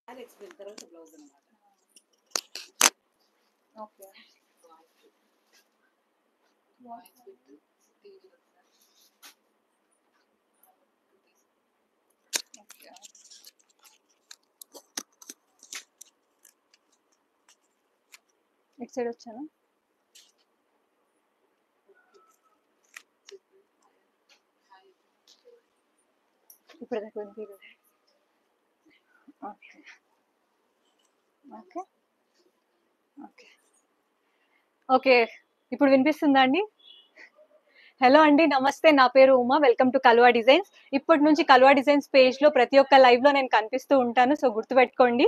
అది ఎక్స్ప్లెయిన్ తర్వాత బ్లౌజ్ అన్నమాట. ఓకే. ఇటు సైడ్ వచ్చాను. ఇప్పుడు దాకా వినిపించలేదు. ఓకే ఓకే ఓకే ఓకే ఇప్పుడు వినిపిస్తుందా అండి? హలో అండి, నమస్తే. నా పేరు Uma. Welcome to Kalva designs. ఇప్పటి నుంచి కల్వా డిజైన్స్ పేజ్ లో ప్రతి ఒక్క లైవ్ లో నేను కనిపిస్తూ ఉంటాను, సో గుర్తుపెట్టుకోండి.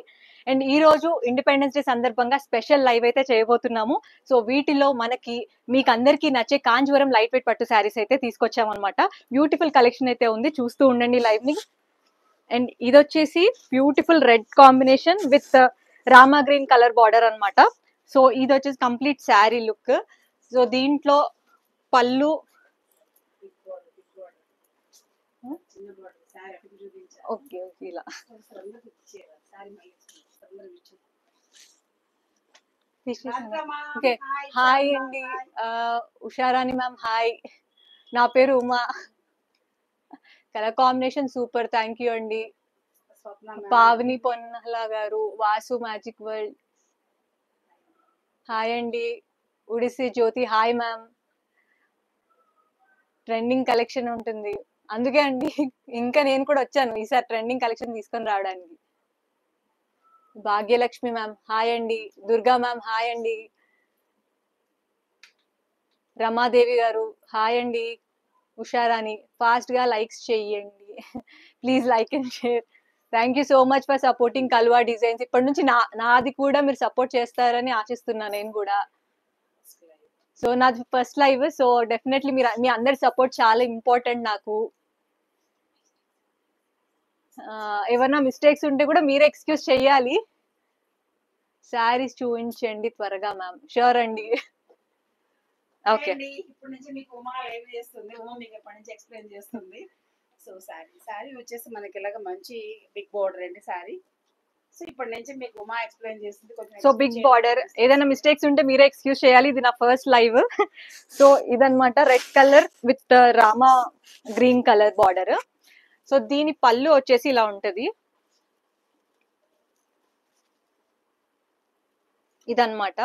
అండ్ ఈ రోజు ఇండిపెండెన్స్ డే సందర్భంగా స్పెషల్ లైవ్ అయితే చేయబోతున్నాము. సో వీటిలో మనకి మీకు అందరికీ నచ్చే కాంజీవరం లైట్ వెయిట్ పట్టు శారీస్ అయితే తీసుకొచ్చామన్నమాట. బ్యూటిఫుల్ కలెక్షన్ అయితే ఉంది, చూస్తూ ఉండండి లైవ్ ని. అండ్ ఇది వచ్చేసి beautiful red combination with Rama green colour border అన్నమాట. సో ఇది వచ్చేసి కంప్లీట్ శారీ లుక్. సో దీంట్లో పళ్ళు, బిగ్ బోర్డర్ చిన్న బోర్డర్ సారీ అటు చూపించాలి. ఓకే ఓకే, ఇలా సొంతంగా ఇచ్చేయాలి సారీ మళ్ళీ సొంతంగా ఇచ్చేయాలి. ఓకే. హాయ్ అండి, ఉషారాణి మ్యామ్ హాయ్. నా పేరు Uma. Colour combination super, thank you అండి. పావని పొన్నహలా గారు, వాసు మ్యాజిక్ వరల్డ్ హాయ్ అండి. ఉడిసి జ్యోతి హాయ్ మ్యామ్. ట్రెండింగ్ కలెక్షన్ ఉంటుంది, అందుకే అండి ఇంకా నేను కూడా వచ్చాను ఈసారి ట్రెండింగ్ కలెక్షన్ తీసుకొని రావడానికి. భాగ్యలక్ష్మి మ్యామ్ హాయ్ అండి. దుర్గా మ్యామ్ హాయ్ అండి. రమాదేవి గారు హాయ్ అండి. ఉషారాణి ఫాస్ట్ గా లైక్స్ చెయ్యండి please like and share. Thank you so much for supporting Kalva designs. ఇప్పటి నుంచి నాది కూడా మీరు సపోర్ట్ చేస్తారని ఆశిస్తున్నా నేను కూడా. సో నాది ఫస్ట్ లైవ్, సో డెఫినెట్లీ మీరు మీ అందరి సపోర్ట్ చాలా ఇంపార్టెంట్ నాకు. ఏమన్నా మిస్టేక్స్ ఉంటే కూడా మీరే ఎక్స్క్యూజ్ చెయ్యాలి. శారీస్ చూపించండి త్వరగా మ్యామ్. షూర్ అండి. ఓకే, ఇప్పుడు నుంచి మీకు ఉమా లైవ్ చేస్తుంది. ఉమా మీకు ఎప్పటి నుంచి ఎక్స్ప్లెయిన్ చేస్తుంది. సో సారీ వచ్చేసి మనకి ఇలాగ మంచి బిగ్ బోర్డర్ అండి సారీ. సో ఇప్పటి నుంచి మీకు ఉమా ఎక్స్ప్లెయిన్ చేస్తుంది. సో బిగ్ బార్డర్, ఏదైనా మిస్టేక్స్ ఉంటే మీరే ఎక్స్క్యూజ్ చేయాలి. ఇది నా ఫస్ట్ లైవ్. సో ఇదన్నమాట red colour with Rama green colour border. So దీని పళ్ళు వచ్చేసి ఇలా ఉంటది, ఇదన్నమాట.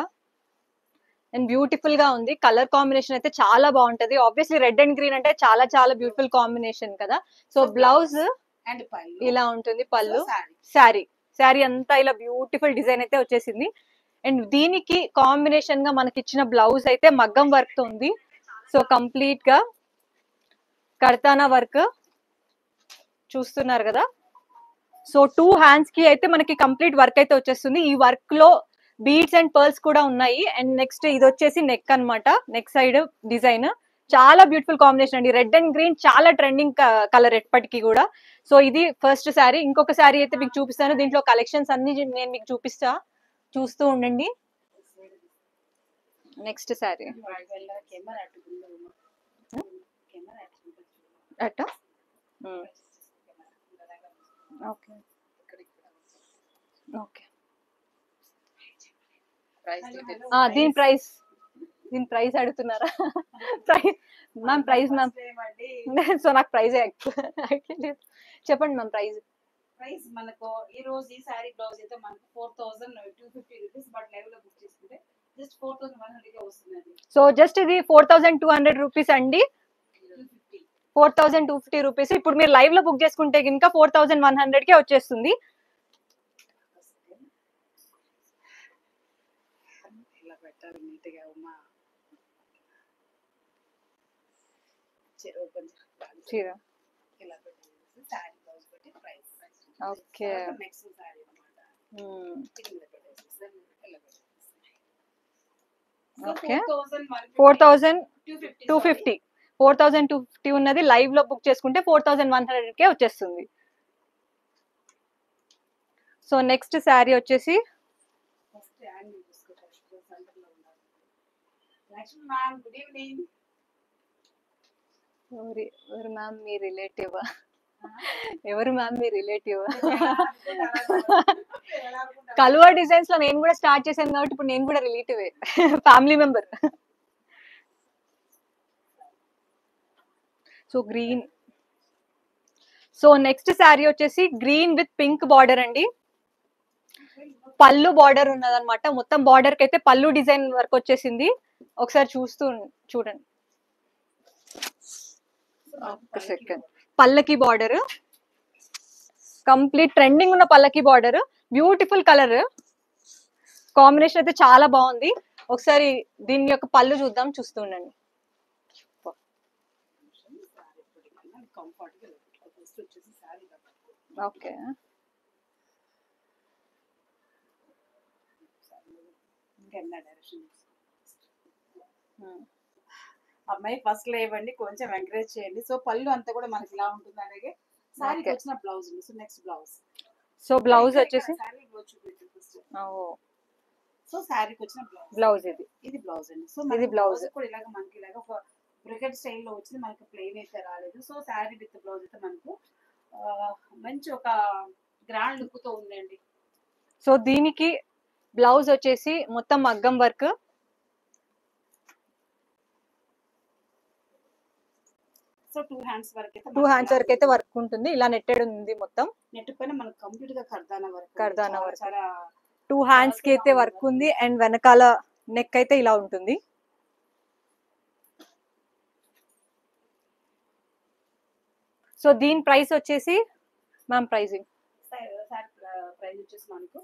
అండ్ బ్యూటిఫుల్ గా ఉంది. కలర్ కాంబినేషన్ అయితే చాలా బాగుంటది. ఆబ్వియస్లీ రెడ్ అండ్ గ్రీన్ అంటే చాలా చాలా బ్యూటిఫుల్ కాంబినేషన్ కదా. సో బ్లౌజ్ అండ్ ఇలా ఉంటుంది, పళ్ళు శారీ అంతా ఇలా బ్యూటిఫుల్ డిజైన్ అయితే వచ్చేసింది. అండ్ దీనికి కాంబినేషన్ గా మనకి ఇచ్చిన బ్లౌజ్ అయితే మగ్గం వర్క్ తో ఉంది. సో కంప్లీట్ గా కర్తానా వర్క్ చూస్తున్నారు కదా. సో 2 హ్యాండ్స్ కి అయితే మనకి కంప్లీట్ వర్క్ అయితే వచ్చేస్తుంది. ఈ వర్క్ లో బీడ్స్ అండ్ పర్ల్స్ కూడా ఉన్నాయి. అండ్ నెక్స్ట్ ఇది వచ్చేసి నెక్ అన్నమాట, నెక్ సైడ్ డిజైన్ చాలా బ్యూటిఫుల్ కాంబినేషన్ అండి. రెడ్ అండ్ గ్రీన్ చాలా ట్రెండింగ్ కలర్ ఎప్పటికీ కూడా. సో ఇది ఫస్ట్ శారీ. ఇంకొక శారీ అయితే మీకు చూపిస్తాను. దీంట్లో కలెక్షన్స్ అన్ని నేను మీకు చూపిస్తా, చూస్తూ ఉండండి. నెక్స్ట్ శారీ అట్ట. Okay okay. దీని ప్రైస్ అడుగుతున్నారా? Price ma'am, price ma'am. So నాకు ప్రైజ్ చెప్పండి మ్యామ్. ప్రైస్ మనకు ఈ రోజు ఈ సారీ బ్లౌజ్ అయితే మనకు 4250 రూపీస్. బట్ లైవ్ లో బుక్ చేసుకుంటే జస్ట్ 4100 కే వస్తుంది. సో జస్ట్ ఇది 4200 రూపీస్ అండి. 4250 రూపీస్. ఇప్పుడు మీరు లైవ్ లో బుక్ చేసుకుంటే కనుక 4100 కే వచ్చేస్తుంది. ఓకే. 4250 ఉన్నది లైవ్ లో బుక్ చేసుకుంటే 4100 కే వచ్చేస్తుంది. సో నెక్స్ట్ శారీ వచ్చేసి మ్యామ్ మీ రిలేటివ్ ఎవరు మ్యామ్ మీ రిలేటివ్? ఎలా అనుకుంటే ఎలా అనుకుంటే కలువ డిజైన్స్ లో నేను కూడా స్టార్ట్ చేశాను కాబట్టి ఇప్పుడు నేను కూడా రిలేటివే, family member. So green. So next sari వచ్చేసి గ్రీన్ విత్ పింక్ బార్డర్ అండి. పళ్ళు బార్డర్ ఉన్నదన్నమాట. మొత్తం బార్డర్ కి అయితే పళ్ళు డిజైన్ వర్క్ వచ్చేసింది. ఒకసారి చూడండి. ఒక సెకండ్. పల్లకి బార్డర్, కంప్లీట్ ట్రెండింగ్ ఉన్న పల్లకి బార్డర్, బ్యూటిఫుల్ కలర్ కాంబినేషన్ అయితే చాలా బాగుంది. ఒకసారి దీని యొక్క పళ్ళు చూస్తుండండి. ఓకే. అమ్మాయి ఫస్ట్ లో ఇవ్వండి, కొంచెం ఎంకరేజ్ చేయండి. సో పళ్ళు అంతా కూడా మనకి ఇలా ఉంటుంది. అలాగే సారీకి వచ్చిన బ్లౌజ్ ఉంది. So next blouse. So blouse వచ్చేసి సో సారీకి వచ్చిన బ్లౌజ్ ఇది బ్లౌజ్ అండి. సో ఇది బ్లౌజ్ కూడా ఇలాగ మనకి ఇలాగ ఒక బ్రికెట్ స్టైల్ లో వచ్చింది. మనకి ప్లెయిన్ అయితే రాలేదు. సో సారీ విత్ బ్లౌజ్ అయితే మనకు మంచి ఒక గ్రాండ్ లుక్ తో ఉందండి. సో దీనికి బ్లౌజ్ వచ్చేసి మొత్తం మగ్గం వర్క్. సో టూ హ్యాండ్స్ వరకు అయితే వర్క్ ఉంటుంది. ఇలా నెట్టెడ్ ఉంది. మొత్తం నెట్ పైన మనకు కంప్లీట్ గా కర్దానా వర్క్. చాలా 2 హ్యాండ్స్ కి అయితే వర్క్ ఉంది. అండ్ వెనకాల నెక్ అయితే ఇలా ఉంటుంది. సో దీని ప్రైస్ వచ్చేసి మ్యామ్ ప్రైజింగ్ ప్రైస్ వచ్చేసి మనకు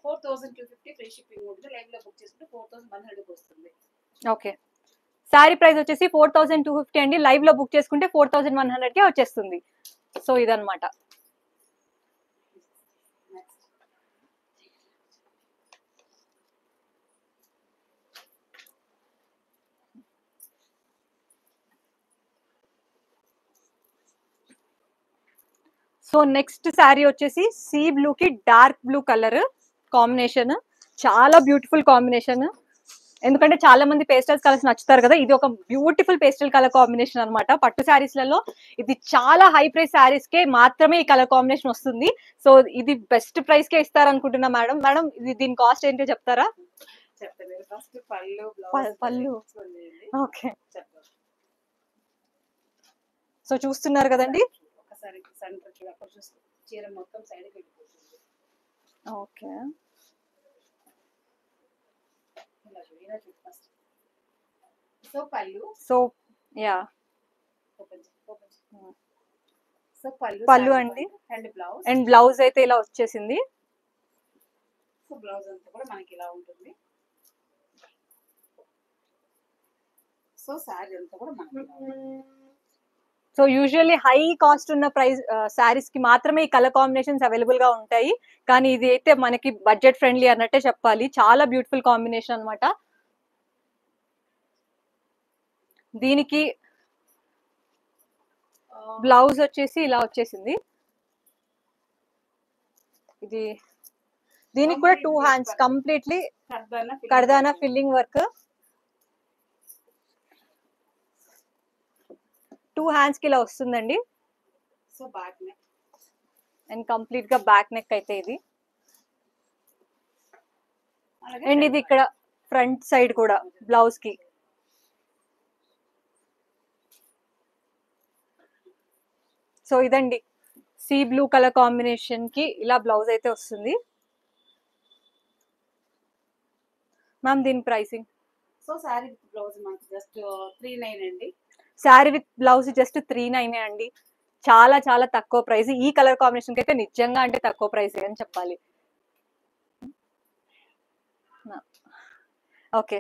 4250 ఫ్రీ షిప్పింగ్ ఉంటుంది. లైవ్ లో బుక్ చేసుకుంటే 4100 వస్తుంది. ఓకే. సారీ ప్రైస్ వచ్చేసి 4250 అండి. లైవ్ లో బుక్ చేసుకుంటే 4100 కే వచ్చేస్తుంది. సో ఇదన్నమాట. సో నెక్స్ట్ శారీ వచ్చేసి సీ బ్లూ కి డార్క్ బ్లూ కలర్ కాంబినేషన్. చాలా బ్యూటిఫుల్ కాంబినేషన్. ఎందుకంటే చాలా మంది పేస్టల్స్ కలర్స్ నచ్చుతారు కదా. ఇది ఒక బ్యూటిఫుల్ పేస్టల్ కలర్ కాంబినేషన్ అన్నమాట. పట్టు శారీస్ లలో ఇది చాలా హై ప్రైస్ శారీస్ కే మాత్రమే ఈ కలర్ కాంబినేషన్ వస్తుంది. సో ఇది బెస్ట్ ప్రైస్ కే ఇస్తారు అనుకుంటున్నా మేడం. మేడం ఇది దీని కాస్ట్ ఏంటో చెప్తారా? ఫస్ట్ పళ్ళు పళ్ళు. ఓకే. సో చూస్తున్నారు కదండి. ఒకసారి సెంటర్ కి అక్కడ చూస్తే చీర మొత్తం సైడ్ కి వెళ్ళిపోతుంది. ఓకే. సో పళ్ళు. సో యా సో పళ్ళు అండి. అండ్ బ్లౌజ్ అయితే ఇలా వచ్చేసింది. సో బ్లౌజ్ అంతా కూడా మనకి ఇలా ఉంటుంది. సో సారీ అంతా కూడా మనకి సో యూజువల్లీ హై కాస్ట్ ఉన్న ప్రైస్ శారీస్ కి మాత్రమే ఈ కలర్ కాంబినేషన్స్ అవైలబుల్ గా ఉంటాయి. కానీ ఇది అయితే మనకి బడ్జెట్ ఫ్రెండ్లీ అన్నట్టే చెప్పాలి. చాలా బ్యూటిఫుల్ కాంబినేషన్ అన్నమాట. దీనికి బ్లౌజ్ వచ్చేసి ఇలా వచ్చేసింది. ఇది దీనికి కూడా 2 హ్యాండ్స్ కంప్లీట్లీ కర్దానా ఫిల్లింగ్ వర్క్. 2 హ్యాండ్స్ కి ఇలా వస్తుందండి. So back neck and complete గా బ్యాక్ నెక్ అయితే ఇది. అండ్ ఇది ఇక్కడ ఫ్రంట్ సైడ్ కూడా బ్లౌజ్ కి. సో ఇదండి సీ బ్లూ కలర్ కాంబినేషన్ కి ఇలా బ్లౌజ్ అయితే వస్తుంది. మ్యామ్ దీని pricing? So sari with blouse మనకి జస్ట్ 39 అండి. శారీ విత్ బ్లౌజ్ జస్ట్ 39 అండి. చాలా చాలా తక్కువ ప్రైస్. ఈ కలర్ కాంబినేషన్ కి అయితే నిజంగా అంటే తక్కువ ప్రైస్ అని చెప్పాలి. ఓకే.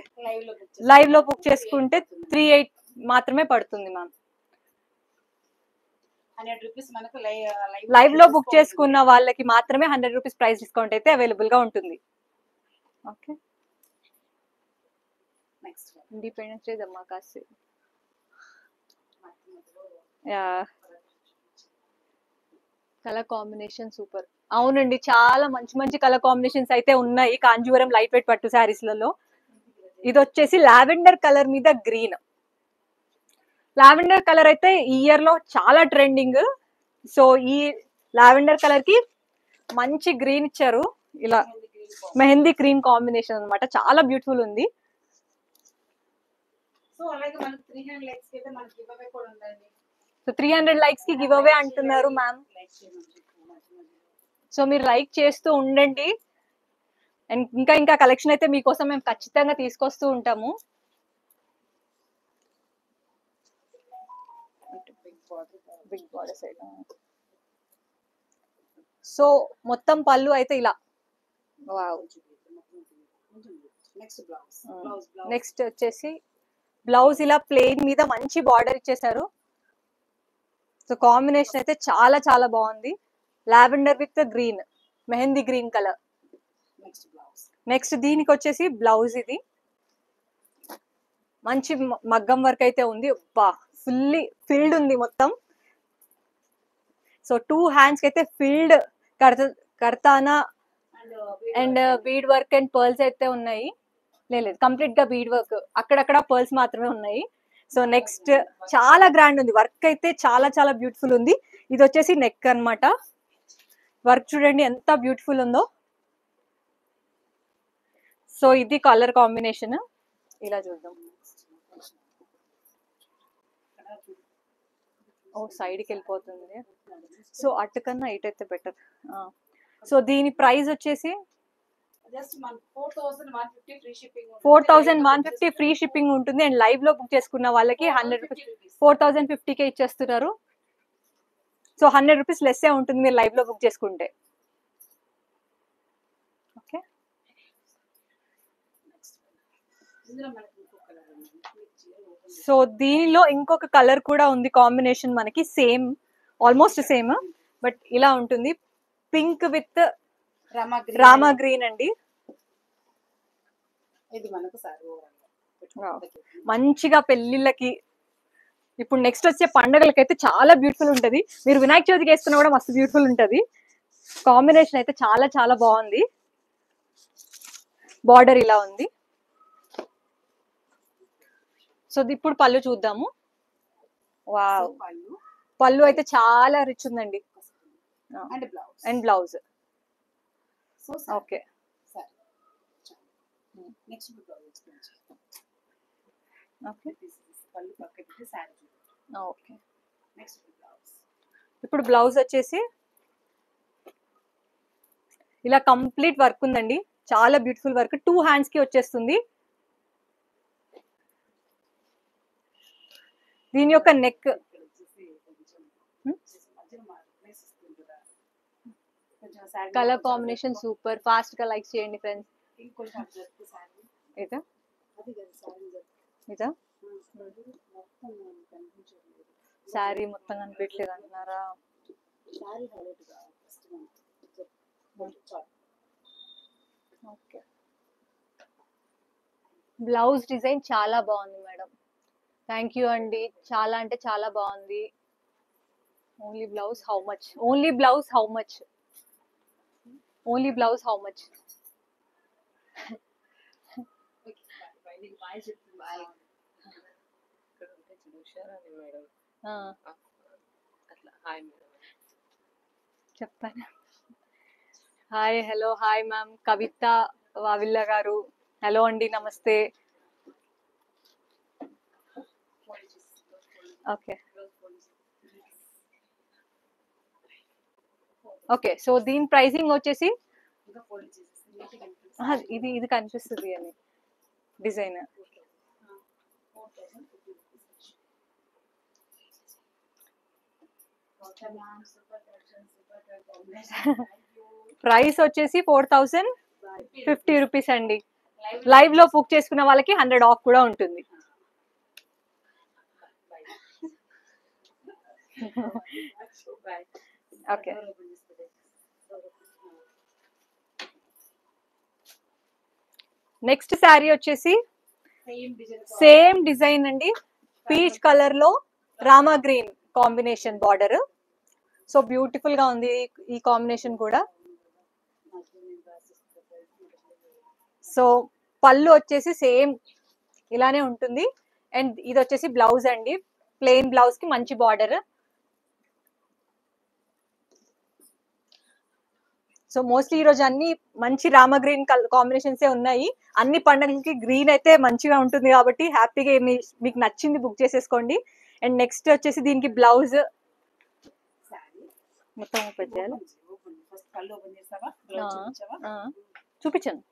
లైవ్ లో బుక్ చేసుకుంటే 38 మాత్రమే పడుతుంది మ్యామ్. 100 రూపీస్ మనకు లైవ్ లో బుక్ చేసుకున్న వాళ్ళకి మాత్రమే 100 రూపీస్ ప్రైస్ డిస్కౌంట్ అయితే అవైలబుల్ గా ఉంటుంది. ఓకే. నెక్స్ట్ ఇండిపెండెన్స్ డే దమ్మాకాసి. Colour combination super. అవునండి చాలా మంచి మంచి కలర్ కాంబినేషన్స్ అయితే ఉన్నాయి కాంజీవరం లైట్ వెయిట్ పట్టు శారీస్ లలో. ఇది వచ్చేసి లావెండర్ కలర్ మీద గ్రీన్. లావెండర్ కలర్ అయితే ఈ ఇయర్ లో చాలా ట్రెండింగ్. సో ఈ లావెండర్ కలర్ కి మంచి గ్రీన్ ఇచ్చారు, ఇలా మెహందీ గ్రీన్ కాంబినేషన్ అన్నమాట, చాలా బ్యూటిఫుల్ ఉంది. సో అలాగే మనకి 300 లైక్స్ కి అయితే మనకి గివ్ అవే కూడా ఉందండి. సో 300 లైక్స్ కి గివ్ అవే అంటున్నారు మ్యామ్. సో మీరు లైక్ చేస్తూ ఉండండి, అండ్ ఇంకా ఇంకా కలెక్షన్ అయితే మీకోసం మేము ఖచ్చితంగా తీసుకొస్తూ ఉంటాము. Big border side. సో మొత్తం పళ్ళు అయితే ఇలా. వావ్. నెక్స్ట్ వచ్చేసి బ్లౌజ్ ఇలా ప్లెయిన్ మీద మంచి బార్డర్ ఇచ్చేసారు. సో కాంబినేషన్ అయితే చాలా చాలా బాగుంది, lavender with green, mehndi green colour. Next దీనికి వచ్చేసి బ్లౌజ్, ఇది మంచి మగ్గం వర్క్ అయితే ఉంది, ఫుల్లీ ఫిల్డ్ ఉంది మొత్తం. సో 2 హ్యాండ్స్ కి అయితే ఫిల్డ్ కర్తానా and bead work and pearls అయితే ఉన్నాయి. లేదు, కంప్లీట్ గా బీడ్ వర్క్, అక్కడక్కడ పర్ల్స్ మాత్రమే ఉన్నాయి. సో నెక్స్ట్ చాలా గ్రాండ్ ఉంది, వర్క్ అయితే చాలా చాలా బ్యూటిఫుల్ ఉంది. ఇది వచ్చేసి నెక్ అన్నమాట, వర్క్ చూడండి ఎంత బ్యూటిఫుల్ ఉందో. సో ఇది కలర్ కాంబినేషన్, ఇలా చూద్దాం. ఓ సైడ్కి వెళ్ళిపోతుంది, సో అటుకన్నా ఇటు అయితే బెటర్. సో దీని ప్రైస్ వచ్చేసి 4150 ఫ్రీ షిప్పింగ్ ఉంటుంది. అండ్ లైవ్ లో బుక్ చేసుకున్న వాళ్ళకి 100 రూపీస్ 4050కే ఇచ్చేస్తున్నారు. సో 100 రూపీస్ లెస్సే ఉంటుంది మీరు లైవ్ లో బుక్ చేసుకుంటే. ఓకే, సో దీనిలో ఇంకొక కలర్ కూడా ఉంది కాంబినేషన్, మనకి సేమ్ ఆల్మోస్ట్ సేమ్, బట్ ఇలా ఉంటుంది, పింక్ విత్ రామా గ్రీన్ అండి. ఇది మనకు మంచిగా పెళ్లిళ్ళకి, ఇప్పుడు నెక్స్ట్ వచ్చే పండుగలకి అయితే చాలా బ్యూటిఫుల్ ఉంటది. మీరు వినాయక చవితికి వేసుకున్నా కూడా మస్తు బ్యూటిఫుల్ ఉంటది. కాంబినేషన్ అయితే చాలా చాలా బాగుంది. బార్డర్ ఇలా ఉంది. సో ఇప్పుడు పళ్ళు చూద్దాము. వావ్, పళ్ళు అయితే చాలా రిచ్ ఉందండి. And blouse. Okay, okay. ఇప్పుడు బ్లౌజ్ వచ్చేసి ఇలా కంప్లీట్ వర్క్ ఉందండి, చాలా బ్యూటిఫుల్ వర్క్, 2 హ్యాండ్స్ కి వచ్చేస్తుంది. దీని యొక్క neck colour combination super. Fast గా లైక్ చేయండి ఫ్రెండ్స్. ఇదా ఇదా శారీ మొత్తం కనిపించలేదు అంటున్నారా? ఓకే, బ్లౌజ్ డిజైన్ చాలా బాగుంది మేడం, థ్యాంక్ యూ అండి. చాలా అంటే చాలా బాగుంది. Only blouse how much? Only blouse how much? Only blouse how much? చెప్తాను. హాయ్, హలో, హాయ్ మ్యామ్, కవిత వావిల్ల గారు, హలో అండి, నమస్తే. ఓకే ఓకే, సో దీని ప్రైసింగ్ వచ్చేసి ఇది ఇది కనిపిస్తుంది అని డిజైన్. ప్రైస్ వచ్చేసి 4050 రూపీస్ అండి. లైవ్ లో బుక్ చేసుకున్న వాళ్ళకి 100 ఆఫ్ కూడా ఉంటుంది. ఓకే, నెక్స్ట్ శారీ వచ్చేసి సేమ్ డిజైన్ అండి, పీచ్ కలర్ లో Rama green combination border. So beautiful గా ఉంది ఈ కాంబినేషన్ కూడా. సో పళ్ళు వచ్చేసి సేమ్ ఇలానే ఉంటుంది. అండ్ ఇది వచ్చేసి బ్లౌజ్ అండి, ప్లెయిన్ బ్లౌజ్ కి మంచి బార్డర్. సో మోస్ట్లీ ఈ రోజు అన్ని మంచి రామ గ్రీన్ కాంబినేషన్స్ ఉన్నాయి. అన్ని పండుగలకి గ్రీన్ అయితే మంచిగా ఉంటుంది కాబట్టి హ్యాపీగా మీకు నచ్చింది బుక్ చేసేసుకోండి. అండ్ నెక్స్ట్ వచ్చేసి దీనికి బ్లౌజ్ శారీ మొత్తం ఓపెన్ చేయాలి. ఫస్ట్ కళ్ళు ఓపెన్ చేస్తావా, బ్లౌజ్ చూపించావా? చూపించాను.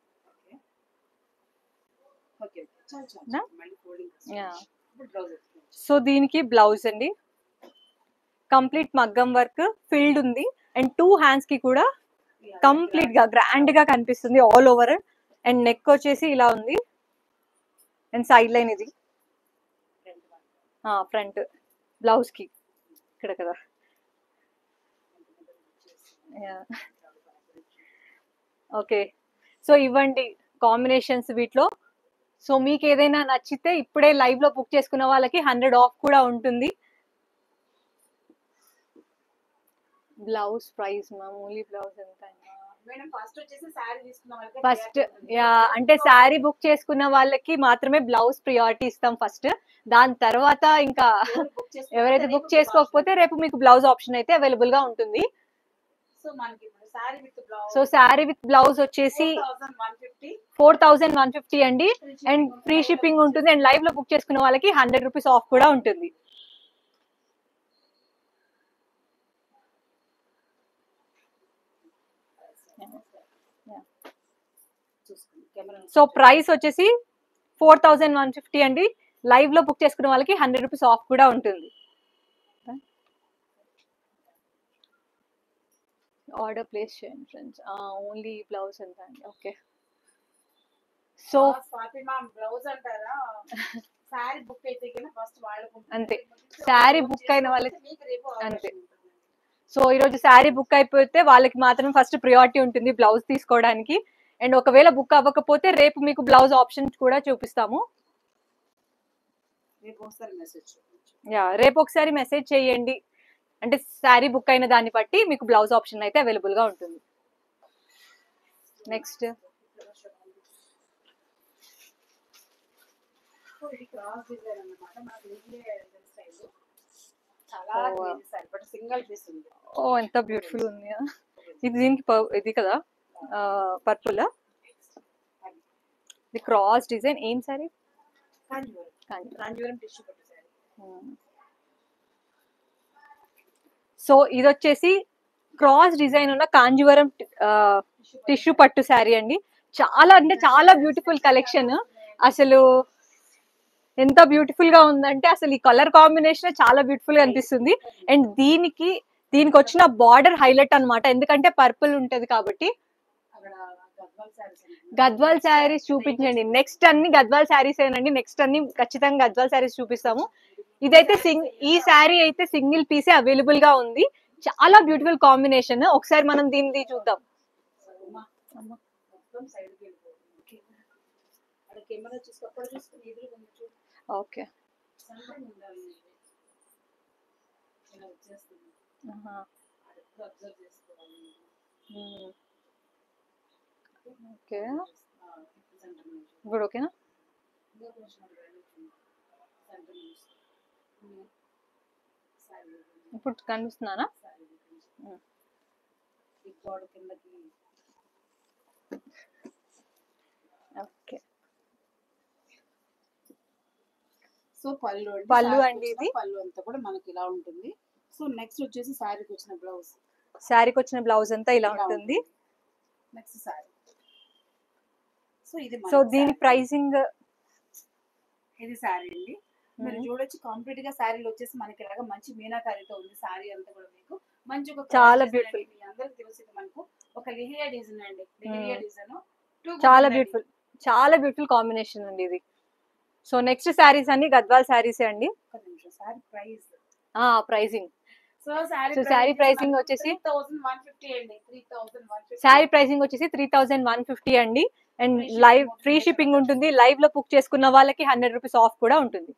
ఓకే చాలు చాలు నా? మళ్ళీ ఫోల్డింగ్ Yeah. ఇప్పుడు బ్లౌజ్ సో దీనికి బ్లౌజ్ అండి, కంప్లీట్ మగ్గం వర్క్ ఫిల్డ్ ఉంది. అండ్ 2 హ్యాండ్స్ కి కూడా కంప్లీట్ గా గ్రాండ్ గా కనిపిస్తుంది ఆల్ ఓవర్. అండ్ నెక్ వచ్చేసి ఇలా ఉంది. అండ్ సైడ్ లైన్ ఇది ఫ్రంట్ బ్లౌజ్ కి ఇక్కడ కదా. ఓకే, సో ఇవ్వండి కాంబినేషన్స్ వీటిలో. సో మీకు ఏదైనా నచ్చితే ఇప్పుడే లైవ్ లో బుక్ చేసుకున్న వాళ్ళకి 100 ఆఫ్ కూడా ఉంటుంది. బ్లౌజ్ ప్రైస్ మామూలు బ్లౌజ్ ఎంత? మేడం ఫస్ట్ వచ్చేసి శారీ తీసుకున్న వాళ్ళకి ఫస్ట్ అంటే శారీ బుక్ చేసుకున్న వాళ్ళకి మాత్రమే బ్లౌజ్ ప్రియారిటీ ఇస్తాం ఫస్ట్. దాని తర్వాత ఇంకా ఎవరైతే బుక్ చేసుకోకపోతే రేపు మీకు బ్లౌజ్ ఆప్షన్ అయితే అవైలబుల్ గా ఉంటుంది. సో మనకి sari with blouse, so sari with blouse వచ్చేసి 4150 అండి. అండ్ ఫ్రీ షిప్పింగ్ ఉంటుంది. అండ్ లైవ్ లో బుక్ చేసుకున్న వాళ్ళకి 100 రూపీస్ ఆఫ్ కూడా ఉంటుంది. సో ప్రైస్ వచ్చేసి 4150 అండి. లైవ్ లో బుక్ చేసుకున్న వాళ్ళకి 100 రూపీస్ ఆఫ్ కూడా ఉంటుంది. ఆర్డర్ ప్లేస్ చేయండి ఫ్రెండ్స్. ఓన్లీ బ్లౌజ్ ఎంత అండి? ఓకే, సో బ్లౌజ్ అంటారా? శారీ బుక్ అయితే ఫస్ట్ వాళ్ళకు అంతే, శారీ బుక్ అయిన వాళ్ళకి అంతే. సో ఈరోజు శారీ బుక్ అయిపోతే వాళ్ళకి మాత్రం ఫస్ట్ ప్రియారిటీ ఉంటుంది బ్లౌజ్ తీసుకోవడానికి. అండ్ ఒకవేళ బుక్ అవ్వకపోతే రేపు మీకు బ్లౌజ్ ఆప్షన్ కూడా చూపిస్తాము. రేపు ఒకసారి మెసేజ్ చేయండి, అంటే శారీ బుక్ అయిన దాన్ని బట్టి మీకు బ్లౌజ్ ఆప్షన్ అయితే అవైలబుల్ గా ఉంటుంది. నెక్స్ట్ ఎంత బ్యూటిఫుల్ ఉంది. ఇది దీనికి ఇది కదా పర్పుల్, ఇది క్రాస్ డిజైన్. ఏం సారీ? సో ఇది వచ్చేసి క్రాస్ డిజైన్ ఉన్న కాంజీవరం టిష్యూ పట్టు శారీ అండి. చాలా అంటే చాలా బ్యూటిఫుల్ కలెక్షన్. అసలు ఎంత బ్యూటిఫుల్ గా ఉందంటే అసలు ఈ కలర్ కాంబినేషన్ చాలా బ్యూటిఫుల్ గా అనిపిస్తుంది. అండ్ దీనికి వచ్చిన బార్డర్ హైలైట్ అన్నమాట, ఎందుకంటే పర్పుల్ ఉంటది కాబట్టి. గద్వాల్ శారీస్ చూపించండి. నెక్స్ట్ అన్ని గద్వాల్ శారీస్ ఏనండి. నెక్స్ట్ అన్ని ఖచ్చితంగా గద్వాల్ శారీస్ చూపిస్తాము. ఇదైతే ఈ శారీ అయితే సింగిల్ పీసే అవైలబుల్ గా ఉంది. చాలా బ్యూటిఫుల్ కాంబినేషన్. ఒకసారి మనం దీన్ని చూద్దాం. ఓకే, ఓకే ఇప్పుడు ఓకేనా? ఇప్పుడు కనిపిస్తున్నానా? ఓకే, సో పళ్ళు అండి. ఇది పళ్ళు అంతా కూడా మనకి ఇలా ఉంటుంది. సో నెక్స్ట్ వచ్చేసి శారీకి వచ్చిన బ్లౌజ్. శారీకి వచ్చిన బ్లౌజ్ అంతా ఇలా ఉంటుంది. నెక్స్ట్ శారీ. సో దీని ప్రైసింగ్, ఇది శారీ అండి. మీరు చూడొచ్చు కంప్లీట్ గా శారీలు వచ్చేసి మనకి ఇలాగా మంచి మీనాకారితో ఉంది. శారీ అంతా కూడా మీకు మంచి ఒక చాలా బ్యూటిఫుల్. అందరికి తెలిసింది మనకు ఒక లిహియా డిజైన్ అండి. లిహియా డిజైన్ చాలా బ్యూటిఫుల్, చాలా బ్యూటిఫుల్ కాంబినేషన్ అండి ఇది. సో నెక్స్ట్ శారీస్ అన్ని గద్వాల్ శారీసే అండి. Sari price pricing, so sari pricing వచ్చేసి 3150 అండి. 3150 శారీ ప్రైసింగ్ వచ్చేసి 3150 అండి. అండ్ లైవ్ ఫ్రీ షిప్పింగ్ ఉంటుంది. లైవ్ లో బుక్ చేసుకున్న వాళ్ళకి 100 రూపీస్ ఆఫ్ కూడా ఉంటుంది.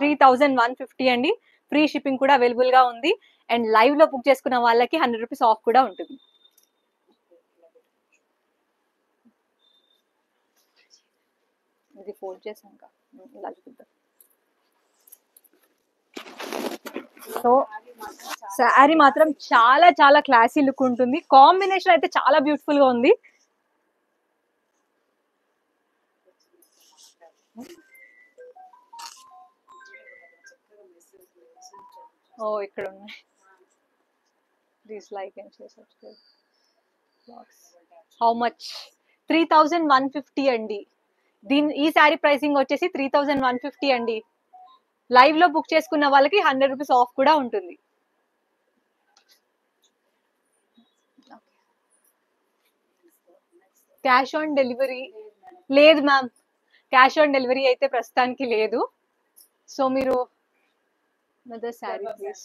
3150 అండి. ఫ్రీ షిప్పింగ్ కూడా అవైలబుల్ గా ఉంది. అండ్ లైవ్ లో బుక్ చేసుకున్న వాళ్ళకి 100 రూపీస్ ఆఫ్ కూడా ఉంటుంది. ఇది ఫోల్డ్ చేసాక ఇలా చూద్దాం. సో శారీ మాత్రం చాలా చాలా క్లాసీ లుక్ ఉంటుంది. కాంబినేషన్ అయితే చాలా బ్యూటిఫుల్ గా ఉంది. ఓ ఇక్కడ ఉన్నాయి. Please like and share subscribe. How much? 3150 అండి. ఈ శారీ ప్రైసింగ్ వచ్చేసి 3150 అండి. లైవ్ లో బుక్ చేసుకున్న వాళ్ళకి 100 రూపీస్ ఆఫ్ కూడా ఉంటుంది. క్యాష్ ఆన్ డెలివరీ లేదు మ్యామ్, క్యాష్ ఆన్ డెలివరీ అయితే ప్రస్తుతానికి లేదు. సో మీరు శారీ ప్లీజ్.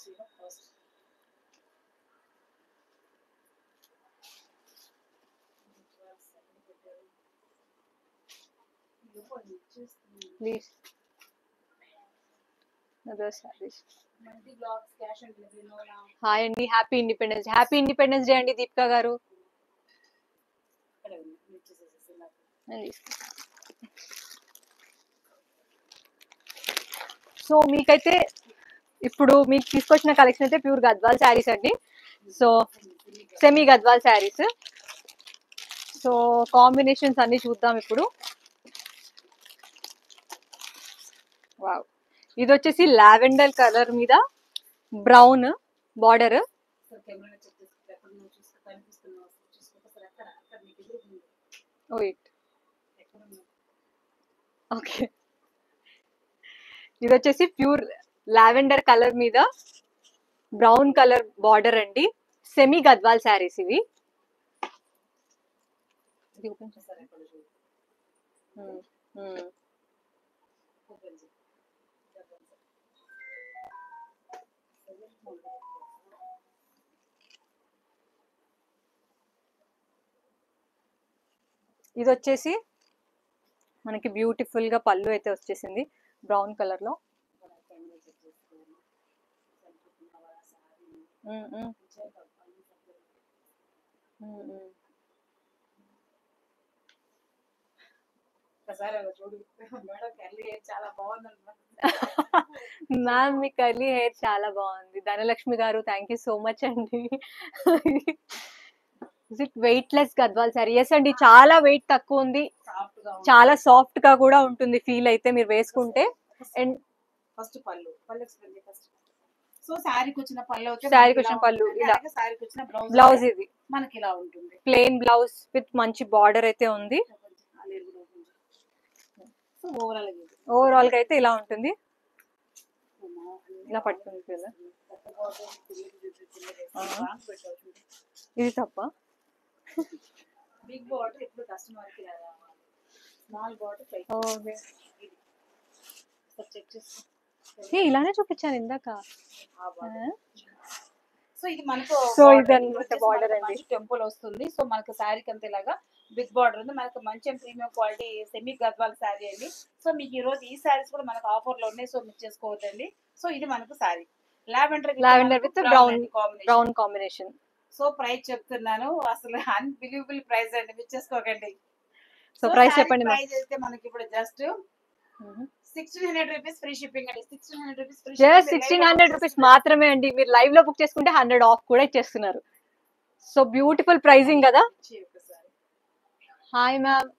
ప్లీజ్ హాయ్ అండి, happy independence. Happy independence day అండి దీపికా గారు. సో మీకైతే ఇప్పుడు మీకు తీసుకొచ్చిన కలెక్షన్ అయితే ప్యూర్ గద్వాల్ శారీస్ అండి. So semi Gadwal saris. So combinations అన్ని చూద్దాం ఇప్పుడు. వావ్, ఇది వచ్చేసి లావెండర్ కలర్ మీద బ్రౌన్ బార్డర్. ఓకే, ఇది వచ్చేసి ప్యూర్ లావెండర్ కలర్ మీద బ్రౌన్ కలర్ బార్డర్ అండి. సెమీ గద్వాల్ శారీస్ ఇవి. ఇది వచ్చేసి మనకి బ్యూటిఫుల్ గా పళ్ళు అయితే వచ్చేసింది బ్రౌన్ కలర్ లో. మ్యామ్ మీ కర్లీ హెయిర్ చాలా బాగుంది. ధనలక్ష్మి గారు థ్యాంక్ యూ సో మచ్ అండి. Weight less Gadwal sari. Yes అండి, చాలా వెయిట్ తక్కువ ఉంది, చాలా సాఫ్ట్ గా కూడా ఉంటుంది ఫీల్ అయితే మీరు వేసుకుంటే. అండ్ ఫస్ట్ పళ్ళు సో శారీకి వచ్చిన పళ్ళు ఇలా, బ్లౌజ్ ఇది మనకి ఇలా ఉంటుంది, ప్లెయిన్ బ్లౌజ్ విత్ మంచి బార్డర్ అయితే ఉంది. ఓవరాల్ గా అయితే ఇలా ఉంటుంది. ఇలా పట్టుకుంది కదా. ఇది తప్ప బిగ్ బార్డర్ ఇప్పుడు కస్టమర్ కి రావాలి, స్మాల్ బార్డర్ ఓకే చెక్ చేసుకో. ఇలానే చూపించాను ఇందాక. సో ఇది మనకు బార్డర్ అండి, టెంపుల్ వస్తుంది. సో మనకు శారీకి అంత ఇలాగా బిగ్ బార్డర్ ఉంది. మనకు మంచి premium quality semi Gadwal sari అండి. సో మీకు ఈ రోజు ఈ శారీస్ కూడా మనకు ఆఫర్ లో ఉన్నాయి, సో మిస్ చేసుకోవద్దండి. సో ఇది మనకు sari lavender with brown combination. So price చెప్తున్నాను, అసలు అన్బిలీవబుల్ ప్రైస్ అండి, మిస్ చేసుకోకండి. సో ప్రైస్ చెప్పండి. ప్రైస్ అయితే మనకి ఇప్పుడు జస్ట్ 1600 రూపీస్ ఫ్రీ షిప్పింగ్ అండి. 1600 రూపీస్ ఫ్రీ జస్ట్ 1600 రూపీస్ మాత్రమే అండి. మీరు లైవ్ లో బుక్ చేసుకుంటే 100 ఆఫ్ కూడా ఇచ్చేస్తున్నారు. సో బ్యూటిఫుల్ ప్రైజింగ్ కదా. Hi ma'am,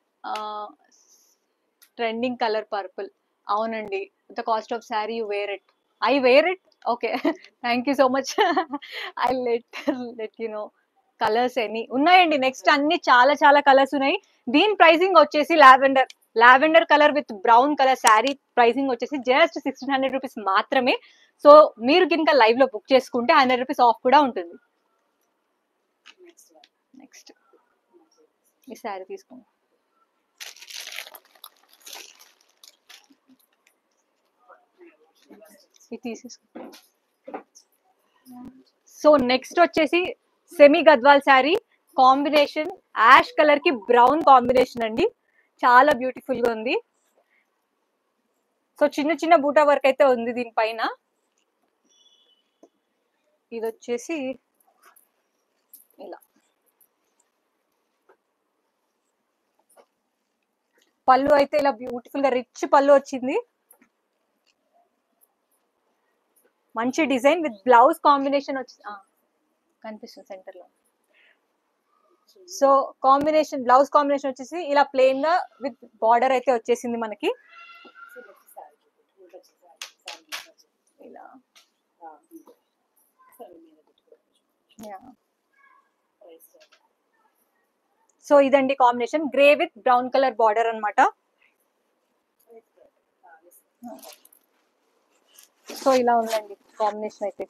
trending colour purple. అవునండి, the cost of sari you wear it. I wear it. Okay, thank you so much. I let you know colours ఎన్ని ఉన్నాయండి. నెక్స్ట్ అన్ని చాలా చాలా కలర్స్ ఉన్నాయి. దీని ప్రైసింగ్ వచ్చేసి lavender colour with brown colour sari pricing వచ్చేసి జస్ట్ 1600 రూపీస్ మాత్రమే. సో మీరు కనుక లైవ్ లో బుక్ చేసుకుంటే 100 రూపీస్ ఆఫ్ కూడా ఉంటుంది. నెక్స్ట్ ఈ శారీ తీసుకోండి. ఇది తీసేసుకో. సో నెక్స్ట్ వచ్చేసి semi Gadwal sari combination ash colour కి బ్రౌన్ కాంబినేషన్ అండి. చాలా బ్యూటిఫుల్ గా ఉంది. సో చిన్న చిన్న బూటా వర్క్ అయితే ఉంది దీనిపైన. ఇది వచ్చేసి ఇలా పళ్ళు అయితే ఇలా బ్యూటిఫుల్ గా రిచ్ పళ్ళు వచ్చింది. మంచి డిజైన్ విత్ బ్లౌజ్ కాంబినేషన్ వచ్చి కనిపిస్తుంది సెంటర్ లో. సో కాంబినేషన్ బ్లౌజ్ కాంబినేషన్ వచ్చేసి ఇలా ప్లెయిన్ గా విత్ బార్డర్ అయితే వచ్చేసింది మనకి ఇలా. సో ఇదండి combination, grey with brown colour border అన్నమాట. సో ఇలా ఉందండి కాంబినేషన్ అయితే.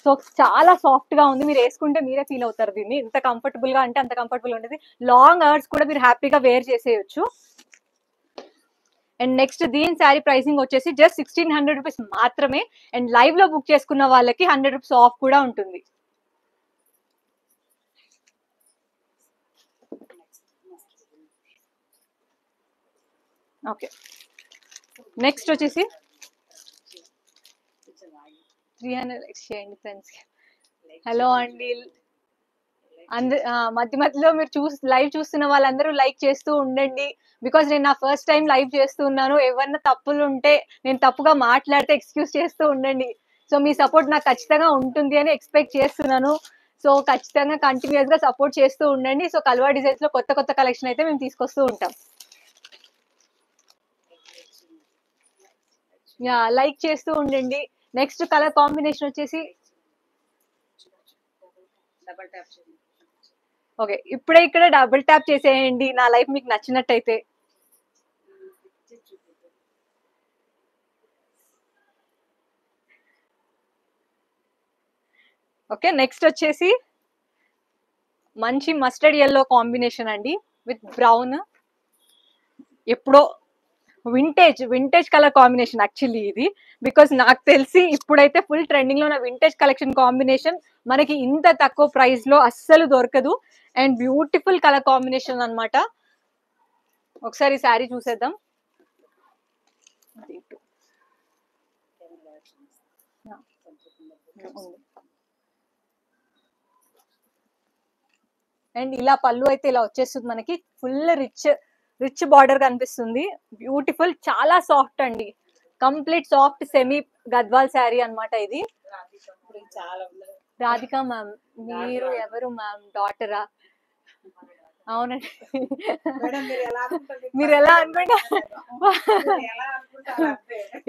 సో చాలా సాఫ్ట్ గా ఉంది, మీరు వేసుకుంటే మీరే ఫీల్ అవుతారు దీన్ని, ఎంత కంఫర్టబుల్ గా అంటే అంత కంఫర్టబుల్ ఉంటుంది. లాంగ్ అవర్స్ కూడా మీరు హ్యాపీగా వేర్ చేసేయచ్చు. అండ్ నెక్స్ట్ దీని శారీ ప్రైసింగ్ వచ్చేసి జస్ట్ 1600 రూపీస్ మాత్రమే. అండ్ లైవ్ లో బుక్ చేసుకున్న వాళ్ళకి 100 రూపీస్ ఆఫ్ కూడా ఉంటుంది. ఓకే, నెక్స్ట్ వచ్చేసి 300 లైక్స్ చేయండి ఫ్రెండ్స్. హలో అండి, మధ్య మధ్యలో మీరు లైవ్ చూస్తున్న వాళ్ళందరూ లైక్ చేస్తూ ఉండండి. బికాస్ నేను నా ఫస్ట్ టైం లైవ్ చేస్తున్నాను. ఏమన్నా తప్పులు ఉంటే, నేను తప్పుగా మాట్లాడితే ఎక్స్క్యూజ్ చేస్తూ ఉండండి. సో మీ సపోర్ట్ నాకు ఖచ్చితంగా ఉంటుంది అని ఎక్స్పెక్ట్ చేస్తున్నాను. సో ఖచ్చితంగా కంటిన్యూస్ గా సపోర్ట్ చేస్తూ ఉండండి. సో కల్వా డిజైన్స్ లో కొత్త కొత్త కలెక్షన్ అయితే మేము తీసుకొస్తూ ఉంటాం. యా, లైక్ చేస్తూ ఉండండి. నెక్స్ట్ కలర్ కాంబినేషన్ వచ్చేసి ఓకే, ఇప్పుడే ఇక్కడ డబుల్ ట్యాప్ చేసేయండి నా లైఫ్ మీకు నచ్చినట్టయితే. ఓకే, నెక్స్ట్ వచ్చేసి మంచి మస్టర్డ్ ఎల్లో కాంబినేషన్ అండి విత్ బ్రౌన్. ఎప్పుడో వింటేజ్ కలర్ కాంబినేషన్ యాక్చువల్లీ ఇది. బికాస్ నాకు తెలిసి ఇప్పుడైతే ఫుల్ ట్రెండింగ్ లో ఉన్న వింటేజ్ కలెక్షన్ కాంబినేషన్ మనకి ఇంత తక్కువ ప్రైస్ లో అస్సలు దొరకదు. అండ్ బ్యూటిఫుల్ కలర్ కాంబినేషన్ అన్నమాట. ఒకసారి శారీ చూసేద్దాం. అండ్ ఇలా పళ్ళు అయితే ఇలా వచ్చేస్తుంది మనకి, ఫుల్ రిచ్ బార్డర్ కనిపిస్తుంది. బ్యూటిఫుల్, చాలా సాఫ్ట్ అండి, complete soft semi Gadwal sari అన్నమాట ఇది. రాధిక మ్యామ్, మీరు ఎవరు మ్యామ్? డాటరా? అవునండి, మీరు ఎలా అనుకుంటారు?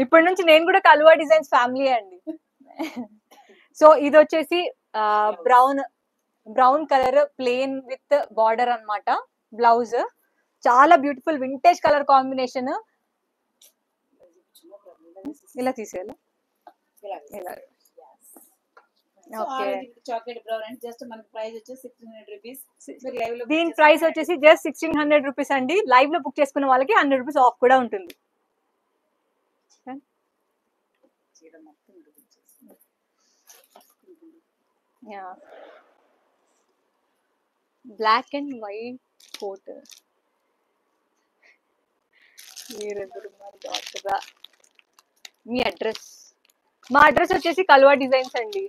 ఇప్పటి నుంచి నేను కూడా కల్వా డిజైన్స్ ఫ్యామిలీ అండి. సో ఇది వచ్చేసి brown colour plain with border అన్నమాట. బ్లౌజ్ చాలా బ్యూటిఫుల్ వింటేజ్ కలర్ కాంబినేషన్. ఇలా తీసేయాలి. చాక్లెట్ బ్రౌన్ అండ్ జస్ట్ మనకి ప్రైస్ వచ్చేసి 1600 రూపీస్. దీని ప్రైస్ వచ్చేసి జస్ట్ 1600 రూపీస్ అండి. లైవ్ లో బుక్ చేసుకున్న వాళ్ళకి 100 రూపీస్ ఆఫ్ కూడా ఉంటుంది. Black and white coat. మీ అడ్రస్? మా అడ్రస్ వచ్చేసి కల్వా డిజైన్స్ అండి.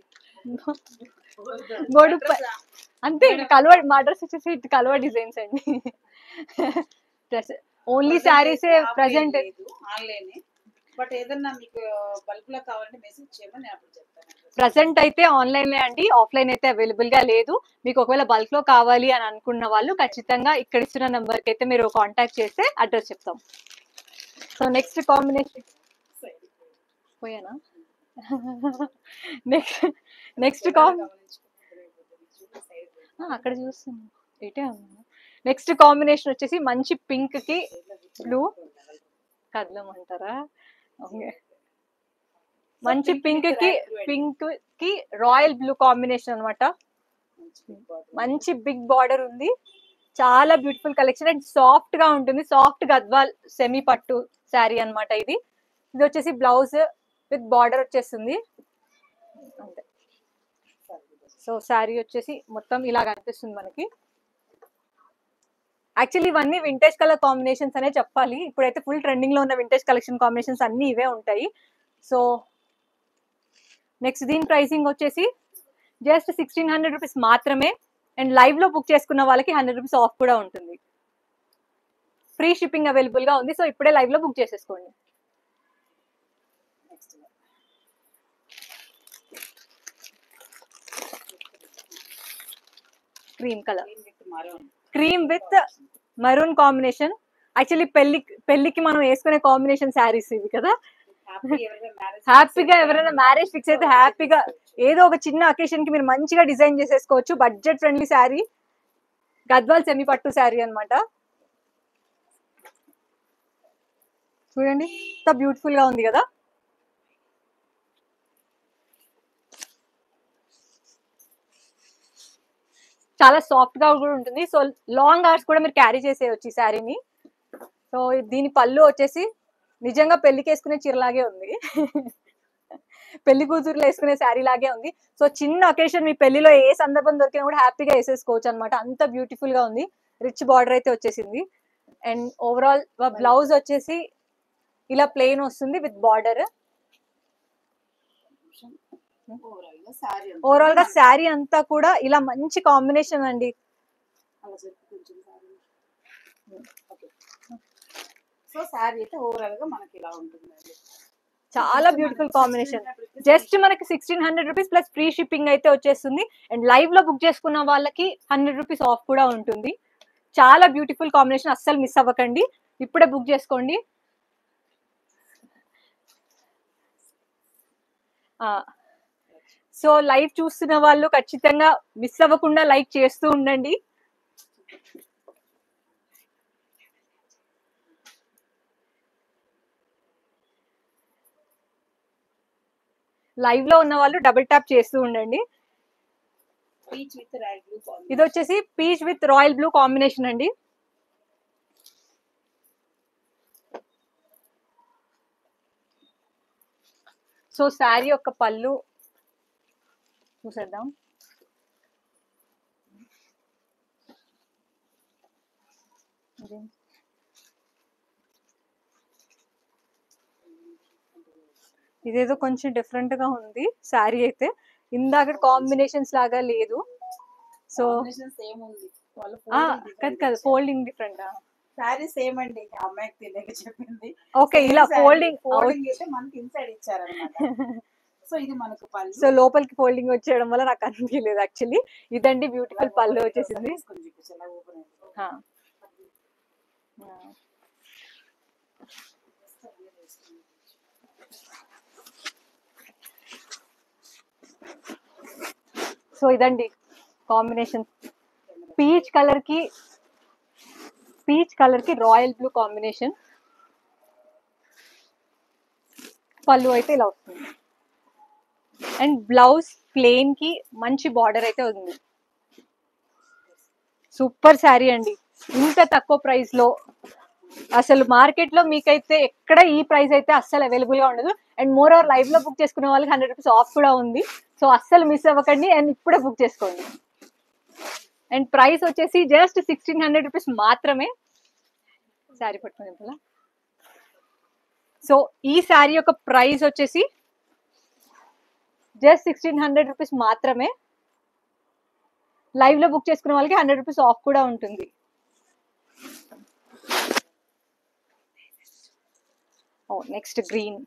అంతే, కల్వా. మా అడ్రస్ వచ్చేసి కల్వా డిజైన్స్ అండి. ఓన్లీ శారీసే ప్రెసెంట్ ఆన్లైన్. బట్ ఏదన్నా మీకు బల్క్ లో కావాలంటే మెసేజ్ చేయమని నేను అప్పుడు చెప్తాను. ప్రెసెంట్ అయితే ఆన్లైన్ అండి, ఆఫ్లైన్ అయితే అవైలబుల్ గా లేదు. మీకు ఒకవేళ బల్క్ లో కావాలి అని అనుకున్న వాళ్ళు ఖచ్చితంగా ఇక్కడ ఇస్తున్న నెంబర్ కి అయితే మీరు కాంటాక్ట్ చేస్తే అడ్రస్ చెప్తాం. సో నెక్స్ట్ కాంబినేషన్ పోయానా? నెక్స్ట్ అక్కడ చూస్తున్నాం ఏటే. నెక్స్ట్ కాంబినేషన్ వచ్చేసి మంచి పింక్ కి బ్లూ కదలమంటారా? ఓకే, మంచి పింక్ కి రాయల్ బ్లూ కాంబినేషన్ అన్నమాట. మంచి బిగ్ బార్డర్ ఉంది, చాలా బ్యూటిఫుల్ కలెక్షన్ అండ్ సాఫ్ట్ గా ఉంటుంది. సాఫ్ట్ గద్వాల్ సెమీ పట్టు శారీ అన్నమాట ఇది. ఇది వచ్చేసి బ్లౌజ్ విత్ బార్డర్ వచ్చేస్తుంది అంతే. సో శారీ వచ్చేసి మొత్తం ఇలా కనిపిస్తుంది మనకి. యాక్చువల్లీ ఇవన్నీ వింటేజ్ కలర్ కాంబినేషన్స్ అనే చెప్పాలి. ఇప్పుడైతే ఫుల్ ట్రెండింగ్ లో ఉన్న వింటేజ్ కలెక్షన్ కాంబినేషన్స్ అన్ని ఇవే ఉంటాయి. సో నెక్స్ట్ దీని ప్రైసింగ్ వచ్చేసి జస్ట్ 1600 రూపీస్ మాత్రమే. అండ్ లైవ్ లో బుక్ చేసుకున్న వాళ్ళకి 100 రూపీస్ ఆఫ్ కూడా ఉంటుంది. ఫ్రీ షిప్పింగ్ అవైలబుల్ గా ఉంది. సో ఇప్పుడే లైవ్ లో బుక్ చేసేసుకోండి. Cream colour, Green with maroon. Cream with maroon combination. Actually పెళ్లికి మనం వేసుకునే కాంబినేషన్ శారీస్ ఇవి కదా. హ్యాపీగా ఎవరైనా మ్యారేజ్ ఫిక్స్ అయితే హ్యాపీగా ఏదో ఒక చిన్న అకేషన్ కి మీరు మంచిగా డిజైన్ చేసేసుకోవచ్చు. Budget friendly sari, Gadwal semi పట్టు శారీ అన్నమాట. చూడండి ఎంత బ్యూటిఫుల్ గా ఉంది కదా. చాలా సాఫ్ట్ గా కూడా ఉంటుంది. సో లాంగ్ అవర్స్ కూడా మీరు క్యారీ చేసేయచ్చు ఈ శారీని. సో దీని పళ్ళు వచ్చేసి నిజంగా పెళ్లికి వేసుకునే చీరలాగే ఉంది. పెళ్లి కూతురులో వేసుకునే శారీ లాగే ఉంది. సో చిన్న అకేషన్ మీ పెళ్లిలో ఏ సందర్భం దొరికినా కూడా హ్యాపీగా వేసేసుకోవచ్చు అనమాట. అంత బ్యూటిఫుల్ గా ఉంది. రిచ్ బార్డర్ అయితే వచ్చేసింది. అండ్ ఓవరాల్ బ్లౌజ్ వచ్చేసి ఇలా ప్లెయిన్ వస్తుంది విత్ బార్డర్. ఓవరాల్ గా శారీ అంతా కూడా ఇలా మంచి కాంబినేషన్ అండి. సో శారీ అయితే ఓవరాల్ గా మనకి ఇలా ఉంటుందండి. చాలా బ్యూటిఫుల్ కాంబినేషన్. జస్ట్ మనకి 1600 రూపీస్ ప్లస్ ఫ్రీ షిప్పింగ్ అయితే వచ్చేస్తుంది. అండ్ లైవ్ లో బుక్ చేసుకున్న వాళ్ళకి 100 రూపీస్ ఆఫ్ కూడా ఉంటుంది. చాలా బ్యూటిఫుల్ కాంబినేషన్, అస్సలు మిస్ అవ్వకండి. ఇప్పుడే బుక్ చేసుకోండి. సో లైవ్ చూస్తున్న వాళ్ళు ఖచ్చితంగా మిస్ అవ్వకుండా లైక్ చేస్తూ ఉండండి. లైవ్ లో ఉన్న వాళ్ళు డబుల్ ట్యాప్ చేస్తూ ఉండండి. ఇది వచ్చేసి peach with royal blue combination అండి. సో శారీ యొక్క పళ్ళు చూసేద్దాం. ఇదేదో కొంచెం డిఫరెంట్ గా ఉంది శారీ అయితే. ఇందాక కాంబినేషన్స్ లాగా లేదు. సో సేమ్ ఉంది. కాదు ఫోల్డింగ్ డిఫరెంట్. శారీ సేమ్ అండి. అమ్మాయికి తెలియక చెప్పింది. ఓకే ఇలా ఫోల్డింగ్ అయితే మనకి ఇన్సైడ్ ఇచ్చారన్నమాట. సో ఇది మనకు పళ్ళు. సో లోపలికి ఫోల్డింగ్ వచ్చేయడం వల్ల నాకు అనిపించలేదు యాక్చువల్లీ. ఇదండి బ్యూటిఫుల్ పళ్ళు వచ్చేసింది. సో ఇదండి కాంబినేషన్. పీచ్ కలర్ కి రాయల్ బ్లూ కాంబినేషన్. పళ్ళు అయితే ఇలా వస్తుంది. అండ్ బ్లౌజ్ ప్లెయిన్ కి మంచి బార్డర్ అయితే ఉంది. సూపర్ శారీ అండి. ఇంత తక్కువ ప్రైస్ లో అసలు మార్కెట్ లో మీకైతే ఎక్కడ ఈ ప్రైస్ అయితే అస్సలు అవైలబుల్ గా ఉండదు. అండ్ మోర్ ఓవర్ లైవ్ లో బుక్ చేసుకునే వాళ్ళకి 100 రూపీస్ ఆఫ్ కూడా ఉంది. సో అస్సలు మిస్ అవ్వకండి అండ్ ఇప్పుడే బుక్ చేసుకోండి. అండ్ ప్రైస్ వచ్చేసి జస్ట్ 1600 రూపీస్ మాత్రమే. శారీ పట్టుకుని సో ఈ శారీ యొక్క ప్రైస్ వచ్చేసి జస్ట్ 1600 రూపీస్ మాత్రమే. లైవ్ లో బుక్ చేసుకునే వాళ్ళకి 100 రూపీస్ ఆఫ్ కూడా ఉంటుంది. ఓ నెక్స్ట్ గ్రీన్.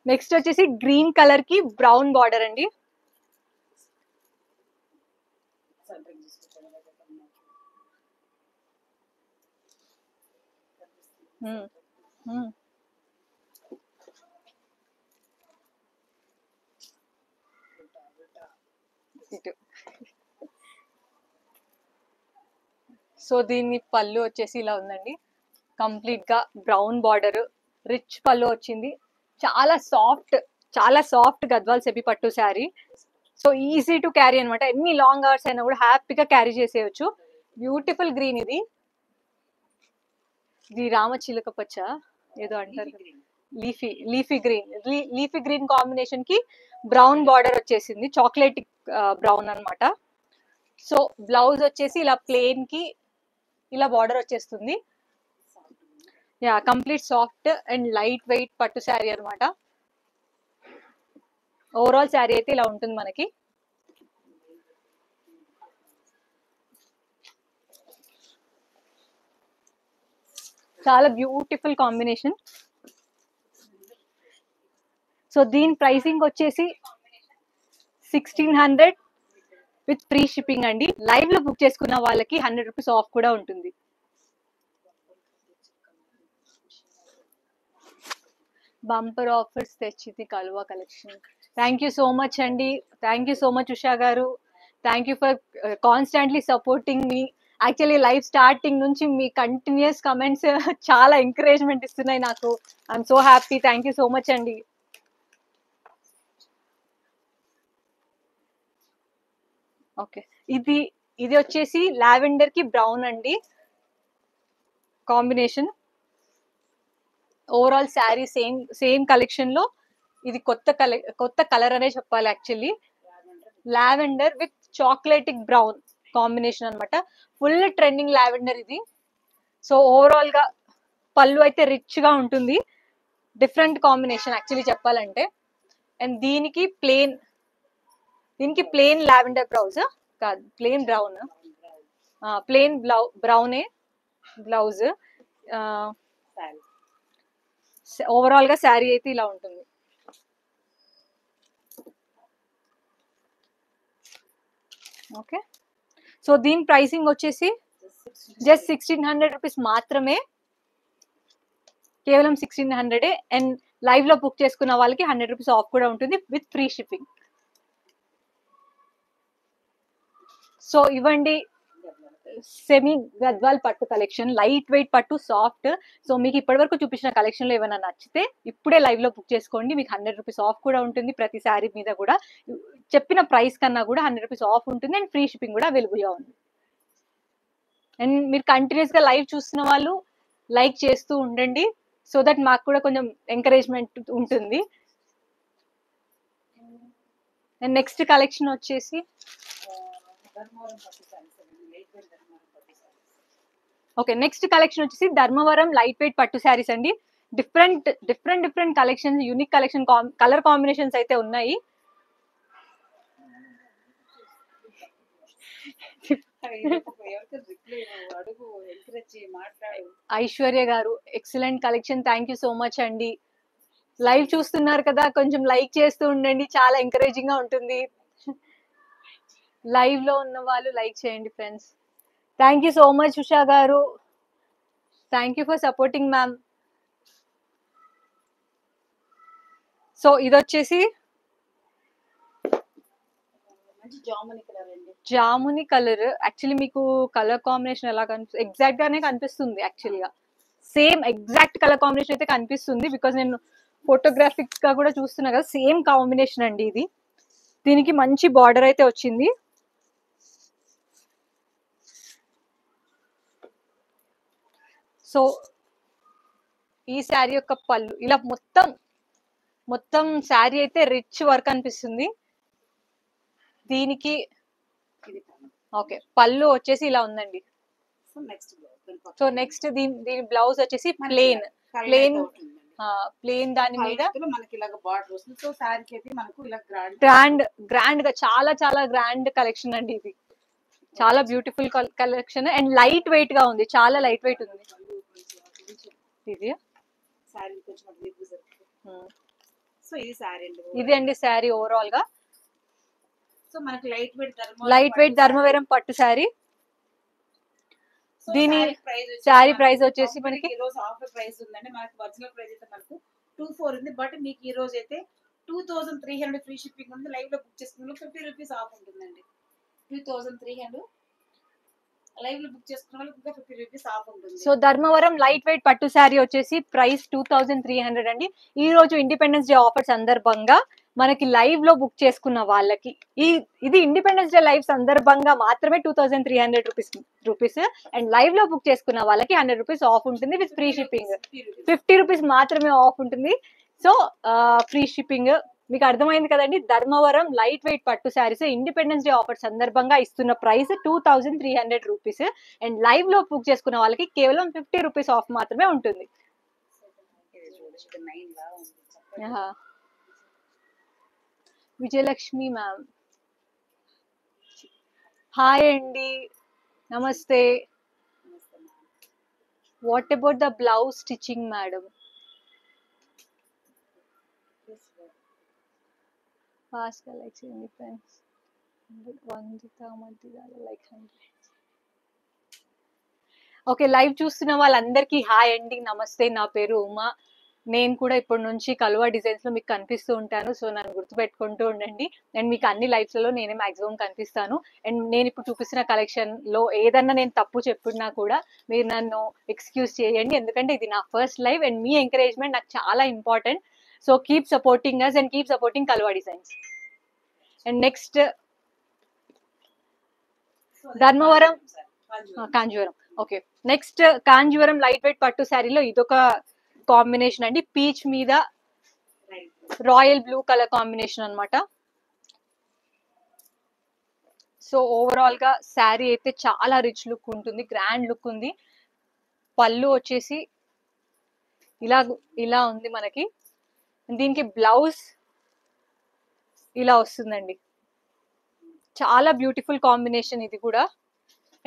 నెక్స్ట్ వచ్చేసి గ్రీన్ కలర్ కి బ్రౌన్ బార్డర్ అండి. సో దీని పళ్ళు వచ్చేసి ఇలా ఉందండి. కంప్లీట్ గా బ్రౌన్ బార్డర్, రిచ్ పళ్ళు వచ్చింది. చాలా సాఫ్ట్ గద్వాల్ సెమీ పట్టు sari. So easy to carry అనమాట. ఎన్ని లాంగ్ అవర్స్ అయినా కూడా హ్యాపీగా క్యారీ చేసేయచ్చు. బ్యూటిఫుల్ గ్రీన్ ఇది రామచిలుక పచ్చ ఏదో అంటారు. లీఫీ గ్రీన్ కాంబినేషన్ కి బ్రౌన్ బార్డర్ వచ్చేసింది. చాక్లెట్ బ్రౌన్ అన్నమాట. సో బ్లౌజ్ వచ్చేసి ఇలా ప్లెయిన్ కి ఇలా బార్డర్ వచ్చేస్తుంది. Yeah complete soft and light weight పట్టు శారీ అన్నమాట. ఓవరాల్ శారీ అయితే ఇలా ఉంటుంది మనకి. చాలా బ్యూటిఫుల్ కాంబినేషన్. సో దీని ప్రైసింగ్ వచ్చేసి 1600 విత్ ఫ్రీ షిప్పింగ్ అండి. లైవ్ లో బుక్ చేసుకున్న వాళ్ళకి 100 రూపీస్ ఆఫ్ కూడా ఉంటుంది. బంపర్ ఆఫర్స్ తెచ్చింది Kaluva collection. Thank you so much అండి. Thank you so much Usha గారు. Thank you for constantly supporting మీ. యాక్చువల్లీ లైవ్ స్టార్టింగ్ నుంచి మీ కంటిన్యూస్ కమెంట్స్ చాలా ఎంకరేజ్మెంట్ ఇస్తున్నాయి నాకు. I'm so happy. Thank you so much అండి. ఓకే, ఇది ఇది వచ్చేసి లావెండర్ కి బ్రౌన్ అండి combination. Overall sari same collection లో ఇది కొత్త కలర్ అనే చెప్పాలి. యాక్చువల్లీ లావెండర్ విత్ చాక్లెటిక్ బ్రౌన్ కాంబినేషన్ అన్నమాట. ఫుల్ ట్రెండింగ్ లావెండర్ ఇది. సో ఓవరాల్ గా పళ్ళు అయితే రిచ్ గా ఉంటుంది. డిఫరెంట్ కాంబినేషన్ యాక్చువల్లీ చెప్పాలంటే. అండ్ దీనికి ప్లేన్ లావెండర్ బ్లౌజ్ కాదు, ప్లేన్ బ్రౌన్, ప్లేన్ బ్రౌనే బ్లౌజ్. ఓవరాల్ గా శారీ అయితే ఇలా ఉంటుంది. ఓకే, సో దీని ప్రైసింగ్ వచ్చేసి జస్ట్ 1600 రూపీస్ మాత్రమే, కేవలం 1600. అండ్ లైవ్ లో బుక్ చేసుకున్న వాళ్ళకి 100 రూపీస్ ఆఫ్ కూడా ఉంటుంది విత్ ఫ్రీ షిప్పింగ్. సో ఇవ్వండి సెమీ గద్వాల్ పట్టు కలెక్షన్, లైట్ వెయిట్ పట్టు, సాఫ్ట్. సో మీకు ఇప్పటి వరకు చూపించిన కలెక్షన్ లో ఏమైనా నచ్చితే ఇప్పుడే లైవ్ లో బుక్ చేసుకోండి. మీకు 100 రూపీస్ ఆఫ్ కూడా ఉంటుంది. ప్రతి శారీ మీద కూడా చెప్పిన ప్రైస్ కన్నా కూడా 100 రూపీస్ ఆఫ్ ఉంటుంది. అండ్ ఫ్రీ షిప్పింగ్ కూడా అవైలబుల్ గా ఉంది. అండ్ మీరు కంటిన్యూస్ గా లైవ్ చూస్తున్న వాళ్ళు లైక్ చేస్తూ ఉండండి, సో దట్ మాకు కూడా కొంచెం ఎంకరేజ్మెంట్ ఉంటుంది. అండ్ నెక్స్ట్ కలెక్షన్ వచ్చేసి ఓకే, నెక్స్ట్ కలెక్షన్ వచ్చేసి ధర్మవరం లైట్ వెయిట్ పట్టు శారీస్ అండి. Different collections, unique collection, colour combinations అయితే ఉన్నాయి. ఐశ్వర్య గారు excellent collection, thank you so much అండి. లైవ్ చూస్తున్నారు కదా, కొంచెం లైక్ చేస్తూ ఉండండి, చాలా ఎంకరేజింగ్ గా ఉంటుంది. లైవ్ లో ఉన్న వాళ్ళు లైక్ చేయండి friends. Thank you so much Usha గారు. Thank you for supporting ma'am. So ఇది వచ్చేసి జాముని కలర్. యాక్చువల్లీ మీకు కలర్ కాంబినేషన్ ఎలా కనిపిస్తుంది, ఎగ్జాక్ట్ గానే కనిపిస్తుంది. యాక్చువల్గా సేమ్ ఎగ్జాక్ట్ కలర్ కాంబినేషన్ అయితే కనిపిస్తుంది, బికాస్ నేను ఫోటోగ్రాఫిక్ గా కూడా చూస్తున్నా కదా. సేమ్ కాంబినేషన్ అండి ఇది. దీనికి మంచి బార్డర్ అయితే వచ్చింది. సో ఈ శారీ యొక్క పళ్ళు ఇలా మొత్తం శారీ అయితే రిచ్ వర్క్ అనిపిస్తుంది. దీనికి ఓకే, పళ్ళు వచ్చేసి ఇలా ఉందండి. సో నెక్స్ట్ దీని బ్లౌజ్ వచ్చేసి ప్లేన్ దాని మీద మనకి ఇలాగ బార్డర్ వస్తుంది. సో శారీకి అయితే మనకు ఇలా గ్రాండ్ గా చాలా గ్రాండ్ కలెక్షన్ అండి ఇది. చాలా beautiful collection and light weight గా ఉంది, చాలా లైట్ వెయిట్ ఉంది ఇది. సో ఇది శారీ, ఇది అండి శారీ ఓవరాల్ గా. సో మనకి లైట్ వెయిట్ ధర్మవరం పట్టు శారీ. దీని శారీ ప్రైస్ వచ్చేసి మనకి ఈ రోజు ఆఫర్ ప్రైస్ ఉందండి. మనకి ఒరిజినల్ ప్రైస్ అయితే మనకు 24 ఉంది, బట్ మీకు ఈ రోజు అయితే 2300 ఫ్రీ షిప్పింగ్ ఉంది. లైవ్ లో బుక్ చేసుకున్న 50 రూపీస్ ఆఫ్ ఉంటుందండి. 2300 లైవ్ లో బుక్ చేసుకున్న వాళ్ళకి ఇంకా 50 రూపీస్ ఆఫ్ ఉంటుంది. సో ధర్మవరం లైట్ వెయిట్ పట్టు శారీ వచ్చేసి ప్రైస్ 2300 అండి. ఈ రోజు ఇండిపెండెన్స్ డే ఆఫర్ సందర్భంగా మనకి లైవ్ లో బుక్ చేసుకున్న వాళ్ళకి ఇది ఇండిపెండెన్స్ డే లైవ్ సందర్భంగా మాత్రమే 2300 రూపీస్. అండ్ లైవ్ లో బుక్ చేసుకున్న వాళ్ళకి 100 రూపీస్ ఆఫ్ ఉంటుంది విత్ ఫ్రీ షిప్పింగ్. 50 రూపీస్ మాత్రమే ఆఫ్ ఉంటుంది. So free shipping. మీకు అర్థమైంది కదండి. ధర్మవరం లైట్ వెయిట్ పట్టు శారీస్ ఇండిపెండెన్స్ డే ఆఫర్ సందర్భంగా ఇస్తున్న ప్రైస్ 2300 రూపీస్. అండ్ లైవ్ లో బుక్ చేసుకున్న వాళ్ళకి కేవలం 50 రూపీస్ ఆఫ్ మాత్రమే ఉంటుంది. విజయలక్ష్మి మ్యామ్ హాయ్ అండి, నమస్తే. What about the blouse stitching madam? Fast collection depends వందిత మధ్య లైక్ 100. ఓకే, లైవ్ చూస్తున్న వాళ్ళందరికీ హాయ్ అండి, నమస్తే. నా పేరు ఉమా. నేను కూడా ఇప్పటి నుంచి కలువ డిజైన్స్ లో మీకు కనిపిస్తూ ఉంటాను. సో నన్ను గుర్తుపెట్టుకుంటూ ఉండండి. అండ్ మీకు అన్ని లైవ్స్ లో నేనే మాక్సిమం కనిపిస్తాను. అండ్ నేను ఇప్పుడు చూపిస్తున్న కలెక్షన్ లో ఏదన్నా నేను తప్పు చెప్పినా కూడా మీరు నన్ను ఎక్స్క్యూజ్ చేయండి, ఎందుకంటే ఇది నా ఫస్ట్ లైవ్ అండ్ మీ ఎంకరేజ్మెంట్ నాకు చాలా important. So keep supporting us and keep supporting Kaluva designs. And next Dharmavaram Kanjeevaram. Okay, next Kanjeevaram light weight పట్టు శారీలో ఇదొక కాంబినేషన్ అండి. పీచ్ మీద రాయల్ బ్లూ కలర్ కాంబినేషన్ అన్నమాట. సో ఓవరాల్ గా శారీ అయితే చాలా రిచ్ లుక్ ఉంటుంది, గ్రాండ్ లుక్ ఉంది. పళ్ళు వచ్చేసి ఇలా ఇలా ఉంది మనకి. దీనికి బ్లౌజ్ ఇలా వస్తుందండి. చాలా బ్యూటిఫుల్ కాంబినేషన్ ఇది కూడా.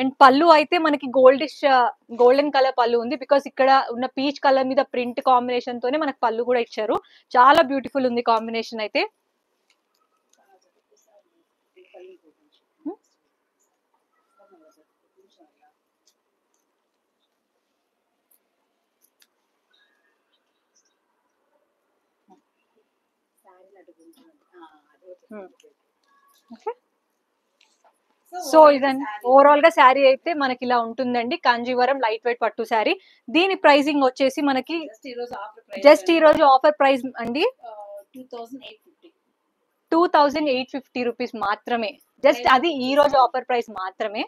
అండ్ పళ్ళు అయితే మనకి గోల్డెన్ కలర్ పళ్ళు ఉంది, బికాస్ ఇక్కడ ఉన్న పీచ్ కలర్ మీద ప్రింట్ కాంబినేషన్ తోనే మనకు పళ్ళు కూడా ఇచ్చారు. చాలా బ్యూటిఫుల్ ఉంది కాంబినేషన్ అయితే. ఓకే, సో ఇదండి ఓవరాల్ గా శారీ అయితే మనకి ఇలా ఉంటుందండి. కాంజీవరం లైట్ వెయిట్ పట్టు శారీ. దీని ప్రైసింగ్ వచ్చేసి మనకి జస్ట్ ఈ రోజు ఆఫర్ ప్రైస్ అండి 2850 రూపీస్ మాత్రమే. జస్ట్ అది ఈ రోజు ఆఫర్ ప్రైస్ మాత్రమే.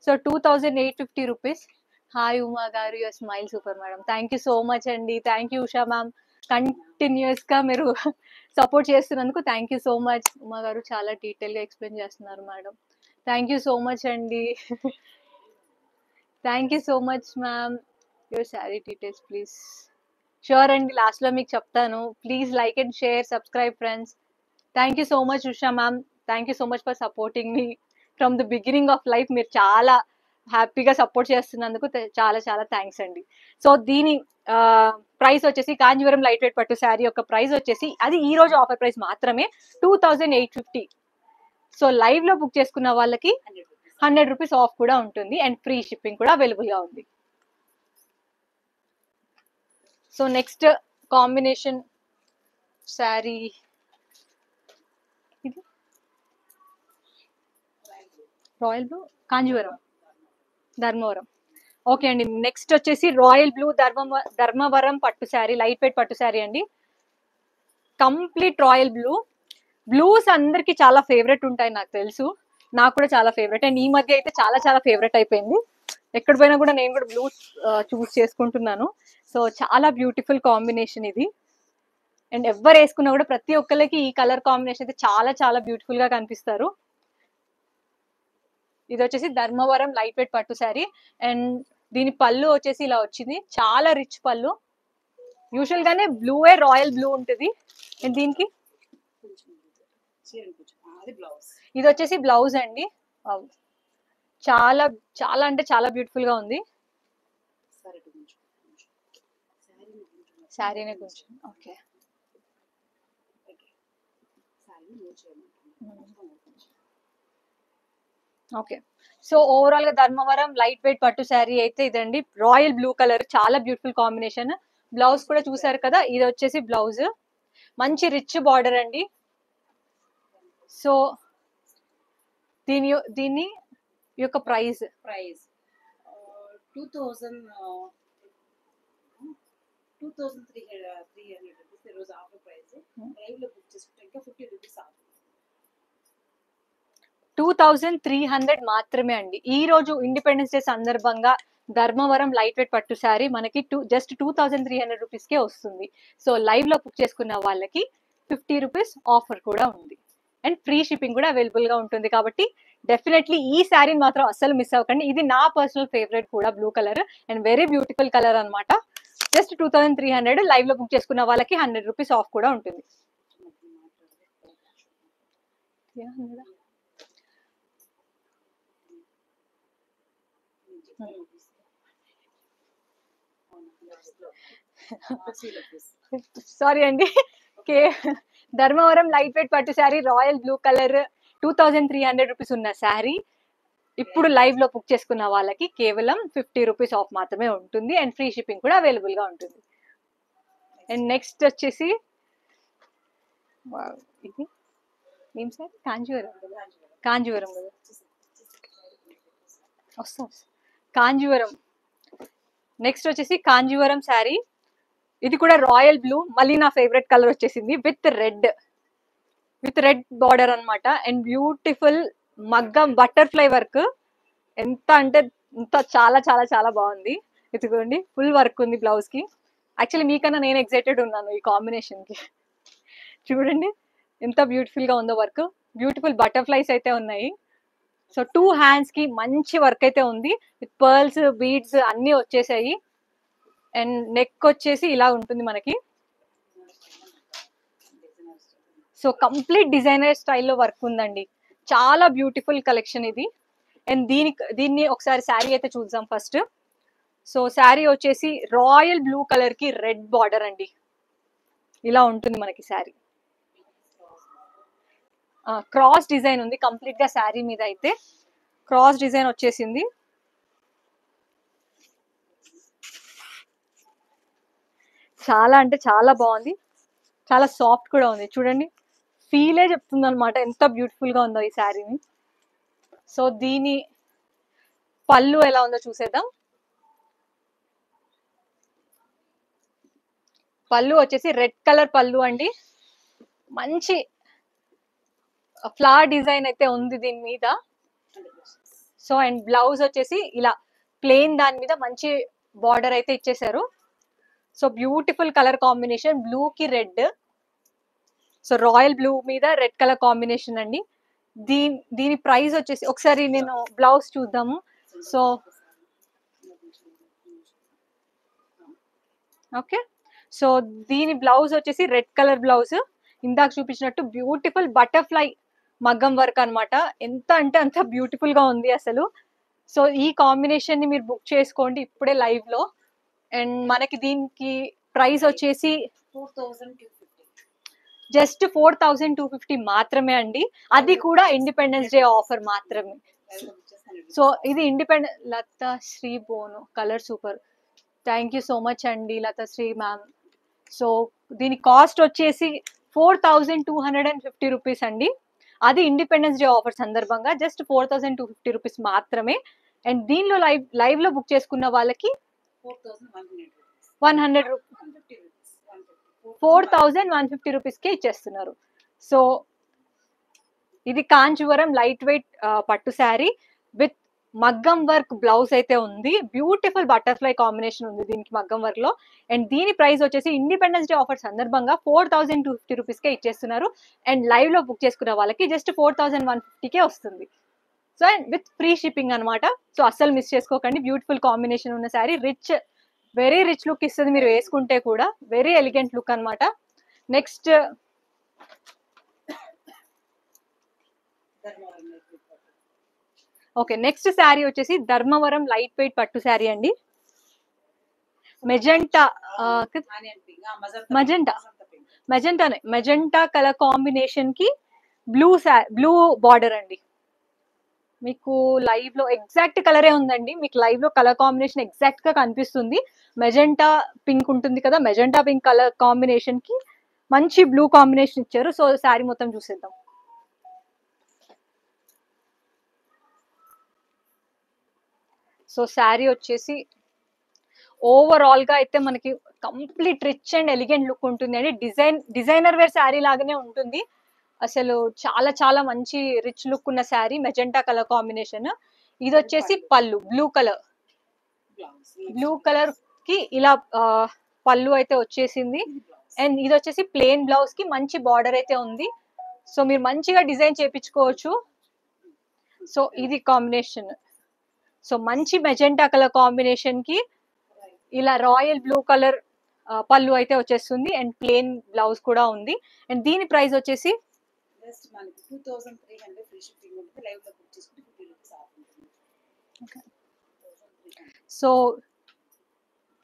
So 2850 rupees. హాయ్ ఉమా గారు, your smile super madam. Thank you so much అండి. Thank you Usha ma'am, continuous గా మీరు సపోర్ట్ చేస్తున్నందుకు thank you so much. Uma గారు చాలా డీటెయిల్ గా ఎక్స్ప్లెయిన్ చేస్తున్నారు madam. Thank you so much అండి. Thank you so much ma'am. Your sari details please. Sure అండి, లాస్ట్ లో మీకు చెప్తాను. Please like and share, subscribe friends. Thank you so much Usha ma'am. Thank you so much for supporting me from the beginning of life. మీరు చాలా హ్యాపీగా support చేస్తున్నందుకు చాలా చాలా థ్యాంక్స్ అండి. సో దీని ప్రైస్ వచ్చేసి కాంజీవరం లైట్ వెయిట్ పట్టు శారీ యొక్క ప్రైస్ వచ్చేసి అది ఈ రోజు ఆఫర్ ప్రైస్ మాత్రమే 2850. సో లైవ్ లో బుక్ చేసుకున్న వాళ్ళకి 100 రూపీస్ ఆఫ్ కూడా ఉంటుంది అండ్ ఫ్రీ షిప్పింగ్ కూడా అవైలబుల్ గా ఉంది. సో నెక్స్ట్ కాంబినేషన్ శారీ ఇది royal blue Kanjeevaram Dharmavaram. Okay అండి, నెక్స్ట్ వచ్చేసి రాయల్ బ్లూ ధర్మవరం పట్టు శారీ, లైట్ వెయిట్ పట్టు శారీ అండి. Complete royal blue. బ్లూస్ అందరికి చాలా ఫేవరెట్ ఉంటాయి నాకు తెలుసు, నాకు కూడా చాలా ఫేవరెట్. అండ్ ఈ మధ్య అయితే చాలా చాలా ఫేవరెట్ అయిపోయింది. ఎక్కడ పోయినా కూడా నేను కూడా బ్లూ చూస్ చేసుకుంటున్నాను. సో చాలా బ్యూటిఫుల్ కాంబినేషన్ ఇది. అండ్ ఎవరు వేసుకున్నా కూడా ప్రతి ఒక్కరికి ఈ కలర్ కాంబినేషన్ అయితే చాలా చాలా బ్యూటిఫుల్ గా కనిపిస్తారు. ఇది వచ్చేసి ధర్మవరం లైట్ వెయిట్ పట్టు శారీ. అండ్ దీని పళ్ళు వచ్చేసి ఇలా వచ్చింది, చాలా రిచ్ పళ్ళు. యూజువల్ గానే బ్లూవే రాయల్ బ్లూ ఉంటుంది. అండ్ దీనికి ఇది వచ్చేసి బ్లౌజ్ అండి. చాలా చాలా అంటే చాలా బ్యూటిఫుల్ గా ఉంది. శారీనే కొంచెం ఓకే. ఓకే, సో ఓవరాల్ గా ధర్మవరం లైట్ వెయిట్ పట్టు శారీ అయితే ఇదండి. రాయల్ బ్లూ కలర్ చాలా బ్యూటిఫుల్ కాంబినేషన్. బ్లౌజ్ కూడా చూసారు కదా, ఇది వచ్చేసి బ్లౌజ్. మంచి రిచ్ బార్డర్ అండి. సో దీని యొక్క ప్రైస్ 2300 మాత్రమే అండి. ఈ రోజు ఇండిపెండెన్స్ డే సందర్భంగా ధర్మవరం లైట్ వెయిట్ పట్టు శారీ మనకి జస్ట్ 2300 రూపీస్ కే వస్తుంది. సో లైవ్ లో బుక్ చేసుకున్న వాళ్ళకి 50 రూపీస్ ఆఫర్ కూడా ఉంది అండ్ ఫ్రీ షిప్పింగ్ కూడా అవైలబుల్ గా ఉంటుంది. కాబట్టి డెఫినెట్లీ ఈ శారీని మాత్రం అస్సలు మిస్ అవ్వకండి. ఇది నా పర్సనల్ ఫేవరెట్ కూడా, blue colour and very beautiful colour అన్నమాట. జస్ట్ 2300. లైవ్ లో బుక్ చేసుకున్న వాళ్ళకి 100 రూపీస్ ఆఫ్ కూడా ఉంటుంది. సారీ అండి, ఓకే, ధర్మవరం లైట్ వెయిట్ పట్టు sari royal blue colour 2300 rupees ఉన్న శారీ ఇప్పుడు లైవ్ లో బుక్ చేసుకున్న వాళ్ళకి కేవలం 50 రూపీస్ ఆఫ్ మాత్రమే ఉంటుంది అండ్ ఫ్రీ షిప్పింగ్ కూడా అవైలబుల్ గా ఉంటుంది. అండ్ నెక్స్ట్ వచ్చేసి ఇది ఏం సార్, కాంజీవరం కాంజీవరం కదా, వస్తాం కాంజీవరం. నెక్స్ట్ వచ్చేసి కాంజీవరం శారీ, ఇది కూడా రాయల్ బ్లూ, మళ్ళీ నా ఫేవరెట్ కలర్ వచ్చేసింది విత్ రెడ్ బార్డర్ అన్నమాట. అండ్ బ్యూటిఫుల్ మగ్గం బటర్ఫ్లై వర్క్, ఎంత అంటే ఎంత చాలా చాలా చాలా బాగుంది. ఇదిగోండి ఫుల్ వర్క్ ఉంది బ్లౌజ్ కి. యాక్చువల్లీ మీకన్నా నేను ఎక్సైటెడ్ ఉన్నాను ఈ కాంబినేషన్ కి. చూడండి ఎంత బ్యూటిఫుల్ గా ఉందో వర్క్, బ్యూటిఫుల్ బటర్ఫ్లైస్ అయితే ఉన్నాయి. సో 2 హ్యాండ్స్ కి మంచి వర్క్ అయితే ఉంది విత్ పర్ల్స్ బీడ్స్ అన్ని వచ్చేసాయి. అండ్ నెక్ వచ్చేసి ఇలా ఉంటుంది మనకి. సో కంప్లీట్ డిజైనర్ స్టైల్లో వర్క్ ఉందండి, చాలా బ్యూటిఫుల్ కలెక్షన్ ఇది. అండ్ దీన్ని ఒకసారి శారీ అయితే చూద్దాం ఫస్ట్. సో శారీ వచ్చేసి రాయల్ బ్లూ కలర్ కి రెడ్ బార్డర్ అండి, ఇలా ఉంటుంది మనకి శారీ. క్రాస్ డిజైన్ ఉంది కంప్లీట్ గా శారీ మీద, అయితే క్రాస్ డిజైన్ వచ్చేసింది. చాలా అంటే చాలా బాగుంది, చాలా సాఫ్ట్ కూడా ఉంది. చూడండి ఫీలే చెప్తుంది అనమాట ఎంత బ్యూటిఫుల్ గా ఉందో ఈ శారీని. సో దీని పళ్ళు ఎలా ఉందో చూసేద్దాం. పళ్ళు వచ్చేసి రెడ్ కలర్ పళ్ళు అండి, మంచి ఫ్లవర్ డిజైన్ అయితే ఉంది దీని మీద. సో అండ్ బ్లౌజ్ వచ్చేసి ఇలా ప్లెయిన్ దాని మీద మంచి బార్డర్ అయితే ఇచ్చేసారు. So beautiful colour combination, blue కి రెడ్. సో రాయల్ బ్లూ మీద రెడ్ కలర్ కాంబినేషన్ అండి. దీని ప్రైస్ వచ్చేసి ఒకసారి నేను బ్లౌజ్ చూద్దాము. సో ఓకే, సో దీని బ్లౌజ్ వచ్చేసి రెడ్ కలర్ బ్లౌజ్, ఇందాక చూపించినట్టు బ్యూటిఫుల్ బటర్ఫ్లై మగ్గం వర్క్ అన్నమాట. ఎంత అంటే అంత బ్యూటిఫుల్ గా ఉంది అసలు. సో ఈ కాంబినేషన్ ని మీరు బుక్ చేసుకోండి ఇప్పుడే లైవ్ లో. అండ్ మనకి దీనికి ప్రైస్ వచ్చేసి జస్ట్ 4250 మాత్రమే అండి, అది కూడా ఇండిపెండెన్స్ డే ఆఫర్ మాత్రమే. సో ఇది ఇండిపెండెంట్ లతా శ్రీ బోను colour super, thank you so much అండి లతా శ్రీ మ్యామ్. సో దీని కాస్ట్ వచ్చేసి 4250 రూపీస్ అండి, అది ఇండిపెండెన్స్ డే ఆఫర్ సందర్భంగా జస్ట్ 4250 రూపీస్ మాత్రమే. అండ్ దీనిలో లైవ్ లో బుక్ చేసుకున్న వాళ్ళకి 100 4150 రూపీస్ కి ఇచ్చేస్తున్నారు. సో ఇది కాంచీవరం లైట్ వెయిట్ పట్టు శారీ విత్ మగ్గం వర్క్ బ్లౌజ్ అయితే ఉంది, బ్యూటిఫుల్ బటర్ఫ్లై కాంబినేషన్ ఉంది దీనికి మగ్గం వర్క్ లో. అండ్ దీని ప్రైస్ వచ్చేసి ఇండిపెండెన్స్ డే ఆఫర్ సందర్భంగా 4250 రూపీస్ కే ఇచ్చేస్తున్నారు. అండ్ లైవ్ లో బుక్ చేసుకున్న వాళ్ళకి జస్ట్ 4150 కే వస్తుంది. So and with free shipping అనమాట. సో అస్సలు మిస్ చేసుకోకండి, బ్యూటిఫుల్ కాంబినేషన్ ఉన్న శారీ, వెరీ రిచ్ లుక్ ఇస్తుంది మీరు వేసుకుంటే కూడా, వెరీ ఎలిగెంట్ లుక్ అనమాట. నెక్స్ట్ ఓకే, నెక్స్ట్ శారీ వచ్చేసి ధర్మవరం లైట్ వెయిట్ పట్టు శారీ అండి, మెజెంటా కలర్ కాంబినేషన్ కి బ్లూ బార్డర్ అండి. మీకు లైవ్ లో ఎగ్జాక్ట్ కలరే ఉందండి, మీకు లైవ్ లో కలర్ కాంబినేషన్ ఎగ్జాక్ట్ గా కనిపిస్తుంది. మెజెంటా పింక్ ఉంటుంది కదా, మెజెంటా పింక్ కలర్ కాంబినేషన్ కి మంచి బ్లూ కాంబినేషన్ ఇచ్చారు. సో శారీ మొత్తం చూసేద్దాం. సో శారీ వచ్చేసి ఓవరాల్ గా అయితే మనకి complete rich and elegant look ఉంటుంది అండి, డిజైనర్ వేర్ శారీ లాగానే ఉంటుంది అసలు. చాలా చాలా మంచి రిచ్ లుక్ ఉన్న శారీ, మెజెంటా కలర్ కాంబినేషన్. ఇది వచ్చేసి పళ్ళు బ్లూ కలర్ కి ఇలా పళ్ళు అయితే వచ్చేసింది. అండ్ ఇది వచ్చేసి ప్లెయిన్ బ్లౌజ్ కి మంచి బార్డర్ అయితే ఉంది. సో మీరు మంచిగా డిజైన్ చేయించుకోవచ్చు. సో ఇది కాంబినేషన్, సో మంచి మెజెంటా కలర్ కాంబినేషన్ కి ఇలా రాయల్ బ్లూ కలర్ పళ్ళు అయితే వచ్చేస్తుంది అండ్ ప్లెయిన్ బ్లౌజ్ కూడా ఉంది. అండ్ దీని ప్రైస్ వచ్చేసి సో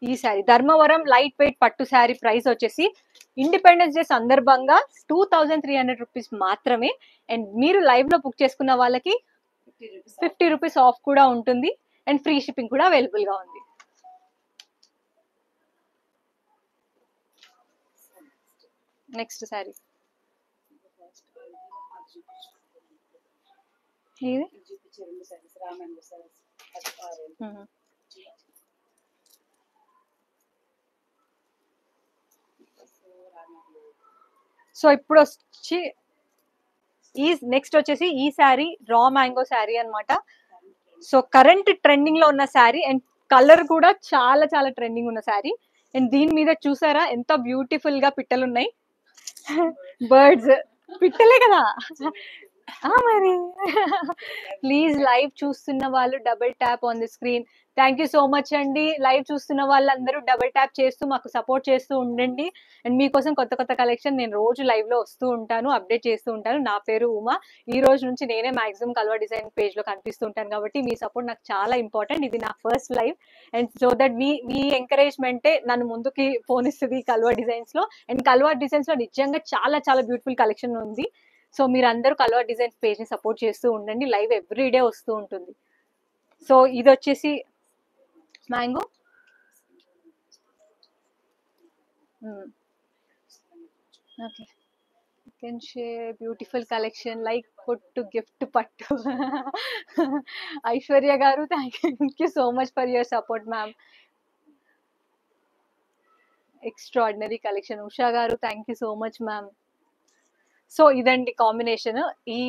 ఈ శారీ ధర్మవరం లైట్ వెయిట్ పట్టు శారీ ప్రైస్ వచ్చేసి ఇండిపెండెన్స్ డే సందర్భంగా 2300 రూపీస్ మాత్రమే. అండ్ మీరు లైవ్ లో బుక్ చేసుకున్న వాళ్ళకి 50 రూపీస్ ఆఫ్ కూడా ఉంటుంది. అండ్ ఫ్రీ షిప్పింగ్ కూడా అవైలబుల్ గా ఉంది. నెక్స్ట్ శారీ ఇది సో ఇప్పుడు వచ్చి నెక్స్ట్ వచ్చేసి ఈ శారీ రా మ్యాంగో శారీ అన్నమాట. సో కరెంట్ ట్రెండింగ్ లో ఉన్న శారీ అండ్ కలర్ కూడా చాలా చాలా ట్రెండింగ్ ఉన్న శారీ. అండ్ దీని మీద చూసారా ఎంత బ్యూటిఫుల్ గా పిట్టలు ఉన్నాయి. బర్డ్స్ పిట్టలే కదా మరి. ప్లీజ్ లైవ్ చూస్తున్న వాళ్ళు double tap on the screen. Thank you so much అండి. లైవ్ చూస్తున్న వాళ్ళందరూ డబుల్ ట్యాప్ చేస్తూ మాకు సపోర్ట్ చేస్తూ ఉండండి. అండ్ మీకోసం కొత్త కొత్త కలెక్షన్ నేను రోజు లైవ్ లో వస్తూ ఉంటాను, అప్డేట్ చేస్తూ ఉంటాను. నా పేరు ఉమా. ఈ రోజు నుంచి నేనే మాక్సిమం కల్వా డిజైన్ పేజ్ లో కనిపిస్తూ ఉంటాను కాబట్టి మీ సపోర్ట్ నాకు చాలా ఇంపార్టెంట్. ఇది నా first live and so that మీ ఎంకరేజ్మెంటే నన్ను ముందుకి పోనిస్తుంది కల్వా డిజైన్స్ లో. అండ్ కల్వా డిజైన్స్ లో నిజంగా చాలా చాలా బ్యూటిఫుల్ కలెక్షన్ ఉంది. సో మీరు అందరూ కల్వా డిజైన్స్ పేజ్ ని సపోర్ట్ చేస్తూ ఉండండి. లైవ్ ఎవ్రీ డే వస్తూ ఉంటుంది. సో ఇది వచ్చేసి mango. Okay, can share beautiful collection like పట్టు గిఫ్ట్ పట్టు. ఐశ్వర్య గారు thank you so much for your support ma'am. Extraordinary collection. Usha గారు thank you so much ma'am. So ఇదండి కాంబినేషన్. ఈ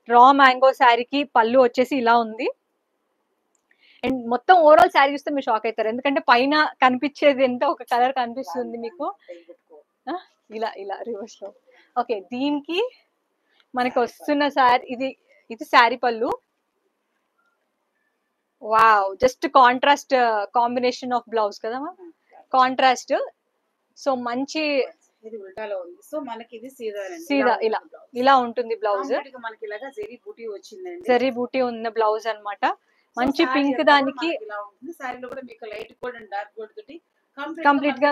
రా మ్యాంగో శారీకి పళ్ళు వచ్చేసి ఇలా ఉంది. అండ్ మొత్తం ఓవరాల్ శారీ చూస్తే మీరు షాక్ అవుతారు, ఎందుకంటే పైన కనిపించేది ఎంత ఒక కలర్ కనిపిస్తుంది మీకు ఇలా ఇలా రివర్స్ లో. ఓకే, దీనికి మనకి వస్తున్న శారీ ఇది శారీ పళ్ళు. Wow, just contrast combination of blouse కదా కాంట్రాస్ట్. సో మంచి ఇది ఉల్టాలో ఉంది. సో మనకి ఇది సీదా ఇలా ఉంటుంది బ్లౌజ్. మనకి ఇలాగా జరీ బూటీ వచ్చిందండి. జరీ బూటీ ఉన్న బ్లౌజ్ అన్నమాట. మంచి పింక్ దానికి ఇలా ఉంటుంది. సారీలో కూడా మీకు light gold and dark gold తోటి కంప్లీట్ గా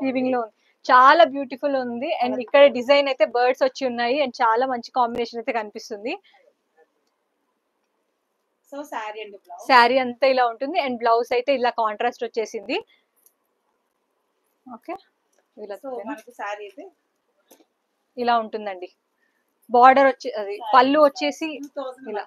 వీవింగ్ లో ఉంది. చాలా బ్యూటిఫుల్ ఉంది. అండ్ ఇక్కడ డిజైన్ అయితే బర్డ్స్ వచ్చి ఉన్నాయి అండ్ చాలా మంచి కాంబినేషన్ అయితే కనిపిస్తుంది. సో శారీ అంతా ఇలా ఉంటుంది అండ్ బ్లౌజ్ అయితే ఇలా కాంట్రాస్ట్ వచ్చేసింది. ఓకే, ఇలా ఉంటుందండి. బార్డర్ వచ్చి అది పళ్ళు వచ్చేసి ఇలా.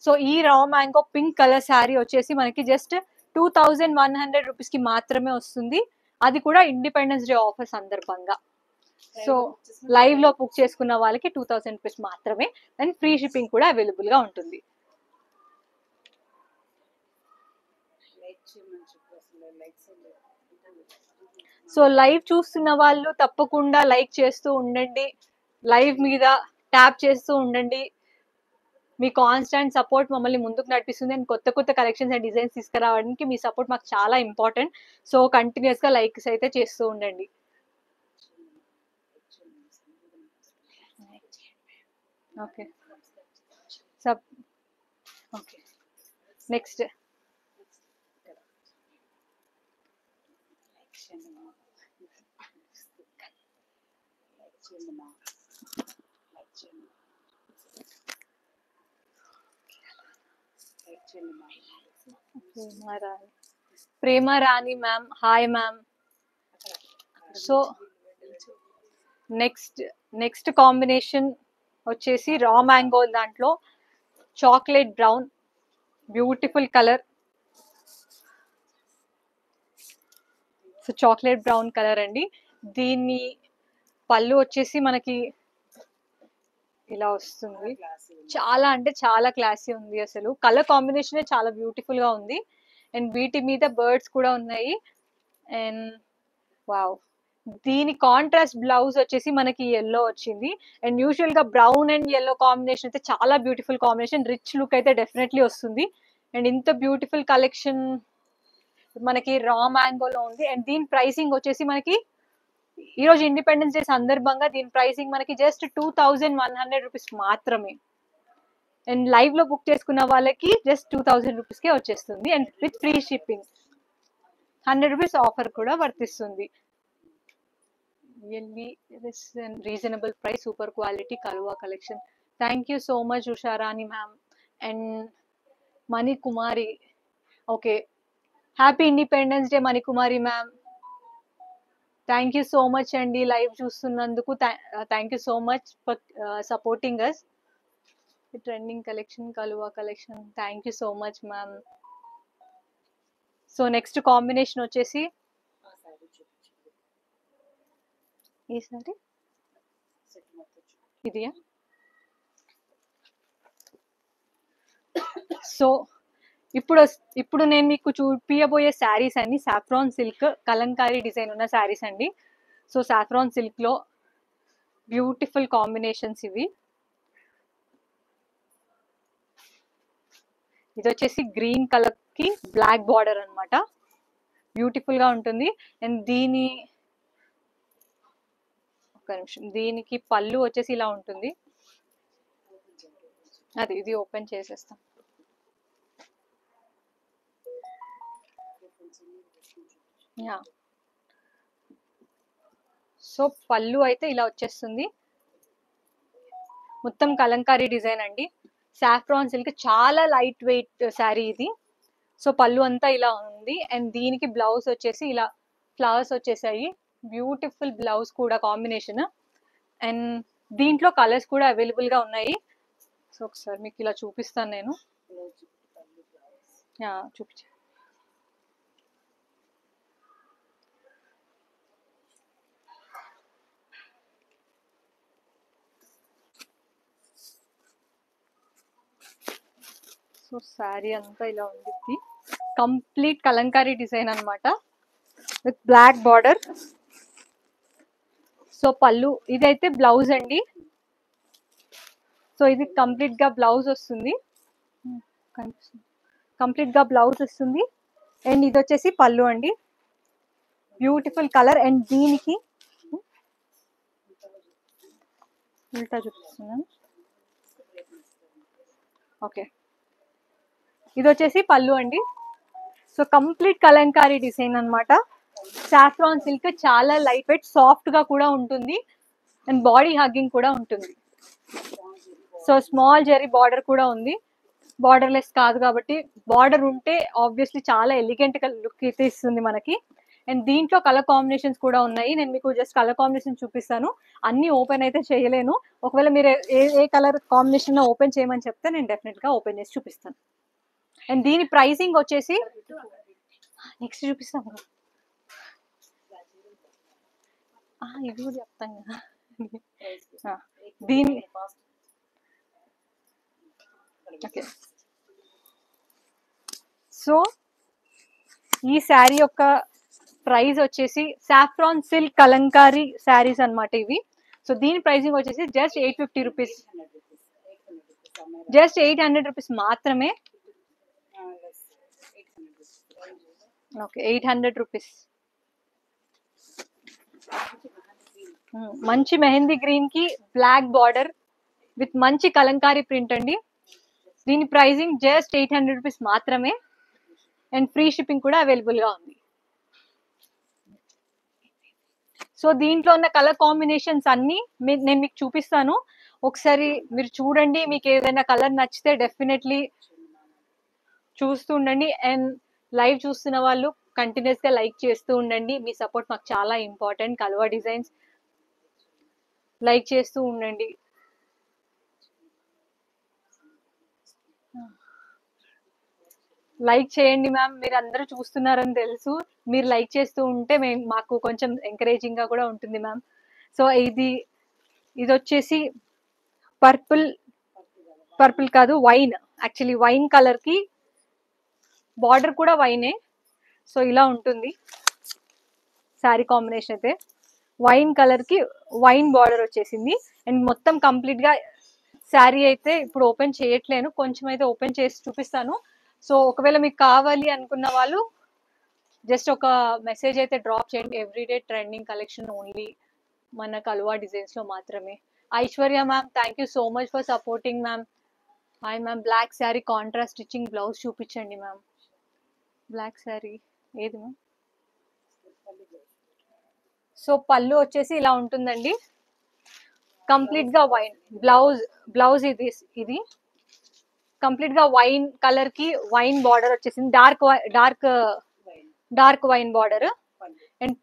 సో ఈ raw mango pink colour sari వచ్చేసి మనకి జస్ట్ 2100 రూపీస్ కి మాత్రమే వస్తుంది. అది కూడా ఇండిపెండెన్స్ డే ఆఫర్ సందర్భంగా. సో లైవ్ లో బుక్ చేసుకున్న వాళ్ళకి 2000 రూపీస్ మాత్రమే. అండ్ ఫ్రీ షిప్పింగ్ కూడా అవైలబుల్ గా ఉంటుంది. సో లైవ్ చూస్తున్న వాళ్ళు తప్పకుండా లైక్ చేస్తూ ఉండండి, లైవ్ మీద ట్యాప్ చేస్తూ ఉండండి. మీ కాన్స్టాంట్ సపోర్ట్ మమ్మల్ని ముందుకు నడిపిస్తుంది అండ్ కొత్త కొత్త కలెక్షన్స్ అండ్ డిజైన్స్ తీసుకురావడానికి మీ సపోర్ట్ మాకు చాలా ఇంపార్టెంట్. సో కంటిన్యూస్ గా లైక్స్ అయితే చేస్తూ ఉండండి. ఓకే సబ్ okay, next Prema Rani ma'am, hi ma'am. So next combination వచ్చేసి రా మ్యాంగో దాంట్లో chocolate brown, beautiful colour. So chocolate brown colour అండి. దీన్ని పళ్ళు వచ్చేసి మనకి ఇలా వస్తుంది. చాలా అంటే చాలా క్లాసీ ఉంది. అసలు కలర్ కాంబినేషన్ చాలా బ్యూటిఫుల్ గా ఉంది. అండ్ వీటి మీద బర్డ్స్ కూడా ఉన్నాయి. అండ్ వావ్, దీని కాంట్రాస్ట్ బ్లౌజ్ వచ్చేసి మనకి ఎల్లో వచ్చింది. అండ్ యూజువల్ గా బ్రౌన్ అండ్ ఎల్లో కాంబినేషన్ అయితే చాలా బ్యూటిఫుల్ కాంబినేషన్, రిచ్ లుక్ అయితే డెఫినెట్లీ వస్తుంది. అండ్ ఇంత బ్యూటిఫుల్ కలెక్షన్ మనకి రా మ్యాంగోలో ఉంది. అండ్ దీని ప్రైసింగ్ వచ్చేసి మనకి ఈ రోజు ఇండిపెండెన్స్ డే సందర్భంగా దీని ప్రైసింగ్ మనకి జస్ట్ 2100 రూపీస్ మాత్రమే. అండ్ లైవ్ లో బుక్ చేసుకున్న వాళ్ళకి జస్ట్ 2000 రూపీస్ కే వచ్చేస్తుంది and with free shipping. ₹100 offer కూడా వర్తిస్తుంది. Really reasonable price, super quality Kaluva collection. Thank you so much Usharani ma'am and Manikumari. Okay, happy independence day Manikumari ma'am. Thank you so much అండి live చూస్తున్నందుకు. Thank you so much for supporting us. Trending collection Kaluva collection. Thank you so much ma'am. So next combination వచ్చేసి ఈ sorry ఇదియా. So ఇప్పుడు నేను మీకు చూపించబోయే శారీస్ అన్ని saffron silk Kalamkari design ఉన్న శారీస్ అండి. సో సాఫ్రాన్ సిల్క్ లో బ్యూటిఫుల్ కాంబినేషన్స్ ఇవి. ఇది వచ్చేసి గ్రీన్ కలర్ కి బ్లాక్ బార్డర్ అన్నమాట. బ్యూటిఫుల్ గా ఉంటుంది. అండ్ దీనికి పళ్ళు వచ్చేసి ఇలా ఉంటుంది. ఇది ఓపెన్ చేసేస్తాం. సో పళ్ళు అయితే ఇలా వచ్చేస్తుంది. మొత్తం కలంకారీ డిజైన్ అండి. సాఫ్రాన్ సిల్క్ చాలా లైట్ వెయిట్ శారీ ఇది. సో పళ్ళు అంతా ఇలా ఉంది. అండ్ దీనికి బ్లౌజ్ వచ్చేసి ఇలా ఫ్లవర్స్ వచ్చేసాయి. బ్యూటిఫుల్ బ్లౌజ్ కూడా కాంబినేషన్. అండ్ దీంట్లో కలర్స్ కూడా అవైలబుల్ గా ఉన్నాయి. సో ఒకసారి మీకు ఇలా చూపిస్తాను నేను. చూపించా. సో శారీ అంతా ఇలా ఉంది. కంప్లీట్ కలంకారీ డిజైన్ అన్నమాట విత్ బ్లాక్ బార్డర్. సో పళ్ళు ఇదైతే బ్లౌజ్ అండి. సో ఇది కంప్లీట్ గా బ్లౌజ్ వస్తుంది. కంప్లీట్ గా బ్లౌజ్ వస్తుంది. అండ్ ఇది వచ్చేసి పళ్ళు అండి. Beautiful colour. అండ్ దీనికి ఉల్టా చూపిస్తున్నాను. ఓకే, ఇది వచ్చేసి పళ్ళు అండి. సో కంప్లీట్ కలంకారీ డిజైన్ అన్నమాట. సాఫ్రాన్ సిల్క్ చాలా లైట్ వెయిట్, సాఫ్ట్ గా కూడా ఉంటుంది. అండ్ బాడీ హగ్గింగ్ కూడా ఉంటుంది. సో స్మాల్ జెరీ బార్డర్ కూడా ఉంది. బార్డర్ లెస్ కాదు కాబట్టి, బార్డర్ ఉంటే ఆబ్వియస్లీ చాలా ఎలిగెంట్ లుక్ అయితే ఇస్తుంది మనకి. అండ్ దీంట్లో కలర్ కాంబినేషన్స్ కూడా ఉన్నాయి. నేను మీకు జస్ట్ కలర్ కాంబినేషన్ చూపిస్తాను. అన్ని ఓపెన్ అయితే చేయలేను. ఒకవేళ మీరు ఏ కలర్ కాంబినేషన్ ఓపెన్ చేయమని చెప్తే నేను డెఫినెట్ గా ఓపెన్ చేసి చూపిస్తాను. అండ్ దీని ప్రైసింగ్ వచ్చేసి నెక్స్ట్ చూపిస్తాను. ఇది కూడా చెప్తాను కదా. దీని సో ఈ శారీ యొక్క ప్రైస్ వచ్చేసి సాఫ్రాన్ సిల్క్ కలంకారీ శారీస్ అన్నమాట ఇవి. సో దీని ప్రైసింగ్ వచ్చేసి జస్ట్ 850 రూపీస్. జస్ట్ 800 రూపీస్ మాత్రమే. Okay, 800 rupees. మంచి మెహందీ గ్రీన్ కి బ్లాక్ బార్డర్ విత్ మంచి కలంకారీ ప్రింట్ అండి. దీని ప్రైసింగ్ జస్ట్ 800 రూపీస్ మాత్రమే. అండ్ ఫ్రీ షిప్పింగ్ కూడా అవైలబుల్ గా ఉంది. సో దీంట్లో ఉన్న కలర్ కాంబినేషన్స్ అన్ని నేను మీకు చూపిస్తాను. ఒకసారి మీరు చూడండి. మీకు ఏదైనా కలర్ నచ్చితే డెఫినెట్లీ చూస్తూ ఉండండి. అండ్ లైవ్ చూస్తున్న వాళ్ళు కంటిన్యూస్ గా లైక్ చేస్తూ ఉండండి. మీ సపోర్ట్ మాకు చాలా ఇంపార్టెంట్. కలువా డిజైన్స్ లైక్ చేస్తూ ఉండండి. లైక్ చేయండి మ్యామ్. మీరు అందరూ చూస్తున్నారని తెలుసు. మీరు లైక్ చేస్తూ ఉంటే మాకు కొంచెం ఎంకరేజింగ్ గా కూడా ఉంటుంది మ్యామ్. సో ఇది వచ్చేసి పర్పుల్ కాదు, వైన్. యాక్చువల్లీ వైన్ కలర్ కి బార్డర్ కూడా వైనే. సో ఇలా ఉంటుంది శారీ కాంబినేషన్ అయితే. వైన్ కలర్ కి వైన్ బార్డర్ వచ్చేసింది. అండ్ మొత్తం కంప్లీట్ గా శారీ అయితే ఇప్పుడు ఓపెన్ చేయట్లేను. కొంచెం అయితే ఓపెన్ చేసి చూపిస్తాను. సో ఒకవేళ మీకు కావాలి అనుకున్న వాళ్ళు జస్ట్ ఒక మెసేజ్ అయితే డ్రాప్ చేయండి. ఎవ్రీడే ట్రెండింగ్ కలెక్షన్ ఓన్లీ మన కలువా డిజైన్స్ లో మాత్రమే. Aishwarya ma'am, thank you so much for supporting ma'am. Hi ma'am. Black sari contrast stitching blouse చూపించండి మ్యామ్. బ్లాక్ శారీ ఏది మ్యామ్? సో పళ్ళు వచ్చేసి ఇలా ఉంటుందండి, కంప్లీట్ గా వైన్. బ్లౌజ్ ఇది కంప్లీట్ గా వైన్ కలర్ కి వైన్ బార్డర్ వచ్చేసింది, డార్క్ వైన్ బార్డర్. అండ్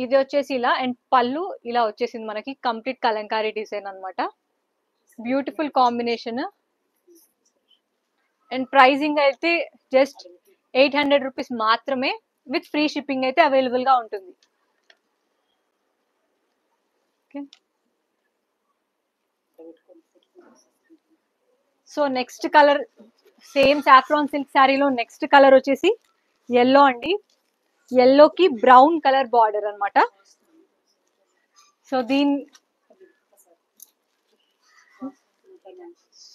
ఇది వచ్చేసి ఇలా, అండ్ పళ్ళు ఇలా వచ్చేసింది మనకి, కంప్లీట్ కలంకారీ డిజైన్ అన్నమాట. Beautiful combination. అండ్ ప్రైజింగ్ అయితే జస్ట్ 800 రూపీస్ మాత్రమే, విత్ ఫ్రీ షిప్పింగ్ అయితే అవైలబుల్ గా ఉంటుంది. So next colour, same saffron silk శారీలో నెక్స్ట్ కలర్ వచ్చేసి ఎల్లో అండి. ఎల్లోకి బ్రౌన్ కలర్ బార్డర్ అన్నమాట. So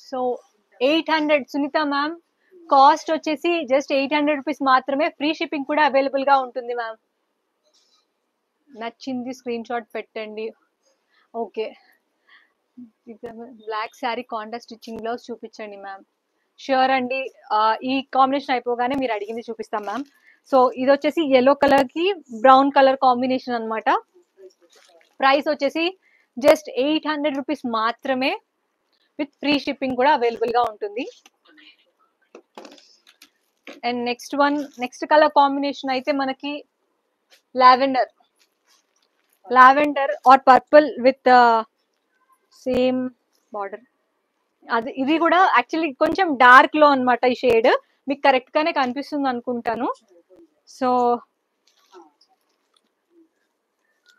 so 800 Sunitha ma'am, cost వచ్చేసి జస్ట్ 800 రూపీస్ మాత్రమే, ఫ్రీ షిప్పింగ్ కూడా అవైలబుల్ గా ఉంటుంది మ్యామ్. నచ్చింది స్క్రీన్ షాట్ పెట్టండి. Okay, black sari contrast stitching blouse చూపించండి మ్యామ్. ష్యూర్ అండి, ఈ కాంబినేషన్ అయిపోగానే మీరు అడిగింది చూపిస్తాం మ్యామ్. సో ఇది వచ్చేసి ఎల్లో కలర్ కి బ్రౌన్ కలర్ కాంబినేషన్ అన్నమాట. ప్రైస్ వచ్చేసి జస్ట్ 800 రూపీస్ మాత్రమే, విత్ ఫ్రీ షిప్పింగ్ కూడా అవైలబుల్ గా ఉంటుంది. అండ్ నెక్స్ట్ కలర్ కాంబినేషన్ అయితే మనకి lavender are purple with same border. ఇది కూడా యాక్చువల్లీ కొంచెం డార్క్ లో అన్నమాట. ఈ షేడ్ మీకు కరెక్ట్ గానే కనిపిస్తుంది అనుకుంటాను. సో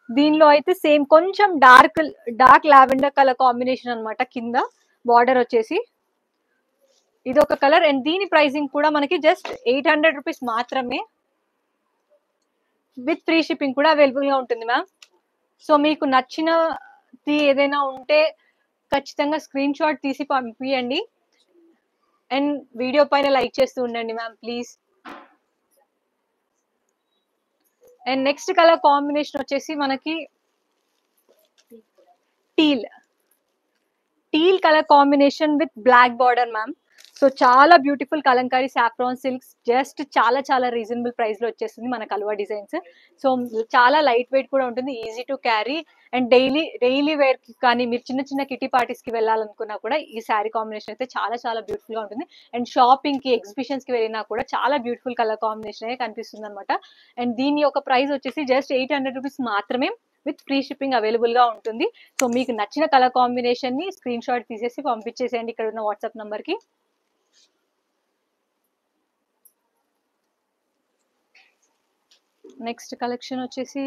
దీనిలో అయితే సేమ్ కొంచెం డార్క్ లావెండర్ కలర్ కాంబినేషన్ అన్నమాట. కింద బార్డర్ వచ్చేసి ఇది ఒక కలర్. అండ్ దీని ప్రైసింగ్ కూడా మనకి జస్ట్ 800 రూపీస్ మాత్రమే, విత్ ఫ్రీ షిప్పింగ్ కూడా అవైలబుల్ గా ఉంటుంది మ్యామ్. సో మీకు నచ్చినది ఏదైనా ఉంటే ఖచ్చితంగా స్క్రీన్ షాట్ తీసి పంపించండి, అండ్ వీడియో పైన లైక్ చేస్తూ ఉండండి ma'am please. And next colour combination వచ్చేసి మనకి teal colour combination with black border ma'am. So చాలా beautiful Kalamkari saffron silks, just చాలా రీజనబుల్ ప్రైస్ లో వచ్చేస్తుంది మన కల్వా డిజైన్స్. సో చాలా లైట్ వెయిట్ కూడా ఉంటుంది, easy to carry. And daily wear కి కానీ మీరు చిన్న కిటీ పార్టీస్ కి వెళ్ళాలనుకున్నా కూడా ఈ శారీ కాంబినేషన్ అయితే చాలా బ్యూటిఫుల్ గా ఉంటుంది. అండ్ షాపింగ్ కి, ఎగ్జిబిషన్స్ కి వెళ్ళినా కూడా చాలా బ్యూటిఫుల్ కలర్ కాంబినేషన్ అయితే కనిపిస్తుంది అనమాట. అండ్ దీని యొక్క ప్రైస్ వచ్చేసి జస్ట్ 800 రూపీస్ మాత్రమే, విత్ ఫ్రీ షిప్పింగ్ అవైలబుల్ గా ఉంటుంది. సో మీకు నచ్చిన కలర్ కాంబినేషన్ ని స్క్రీన్ షాట్ తీసేసి పంపించేసేయండి ఇక్కడ ఉన్న వాట్సాప్ నంబర్ కి. నెక్స్ట్ కలెక్షన్ వచ్చేసి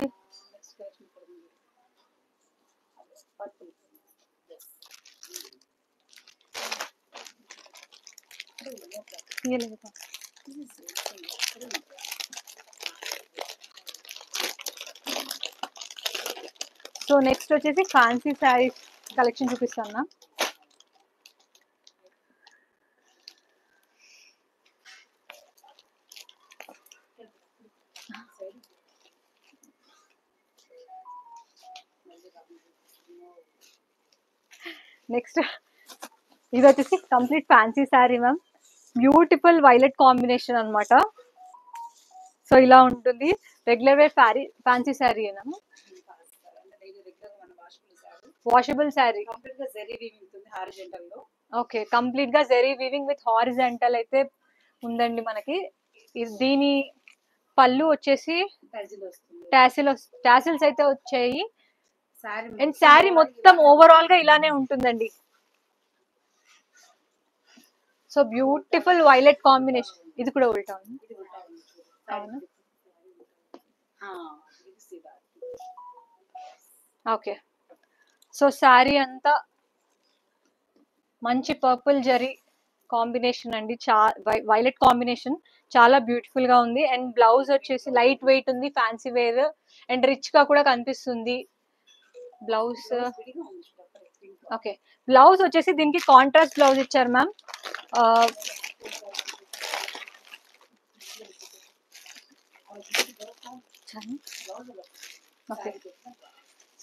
సో నెక్స్ట్ వచ్చేసి ఫ్యాన్సీ శారీ కలెక్షన్ చూపిస్తాను. నెక్స్ట్ ఇది వచ్చేసి complete fancy sari ma'am, beautiful violet combination అన్నమాట. సో ఇలా ఉంటుంది, రెగ్యులర్ వేర్ ఫ్యాన్సీ శారీ ఏనా, వాషబుల్ శారీ. ఓకే, కంప్లీట్ గా జెరీ వీవింగ్ విత్ హారిజాంటల్ అయితే ఉందండి మనకి. దీని పళ్ళు వచ్చేసి టాసిల్స్ అయితే వచ్చాయి. అండ్ శారీ మొత్తం ఓవరాల్ గా ఇలానే ఉంటుందండి. So beautiful violet combination. ఇది కూడా ఉల్టా ఉంది. ఓకే, సో శారీ అంతా మంచి పర్పుల్ జరీ కాంబినేషన్ అండి, వైలెట్ కాంబినేషన్ చాలా బ్యూటిఫుల్ గా ఉంది. అండ్ బ్లౌజ్ వచ్చేసి లైట్ వెయిట్ ఉంది, ఫ్యాన్సీ వేర్ అండ్ రిచ్ గా కూడా కనిపిస్తుంది బ్లౌజ్. ఓకే, బ్లౌజ్ వచ్చేసి దీనికి కాంట్రాస్ట్ బ్లౌజ్ ఇచ్చారు మ్యామ్. ఓకే,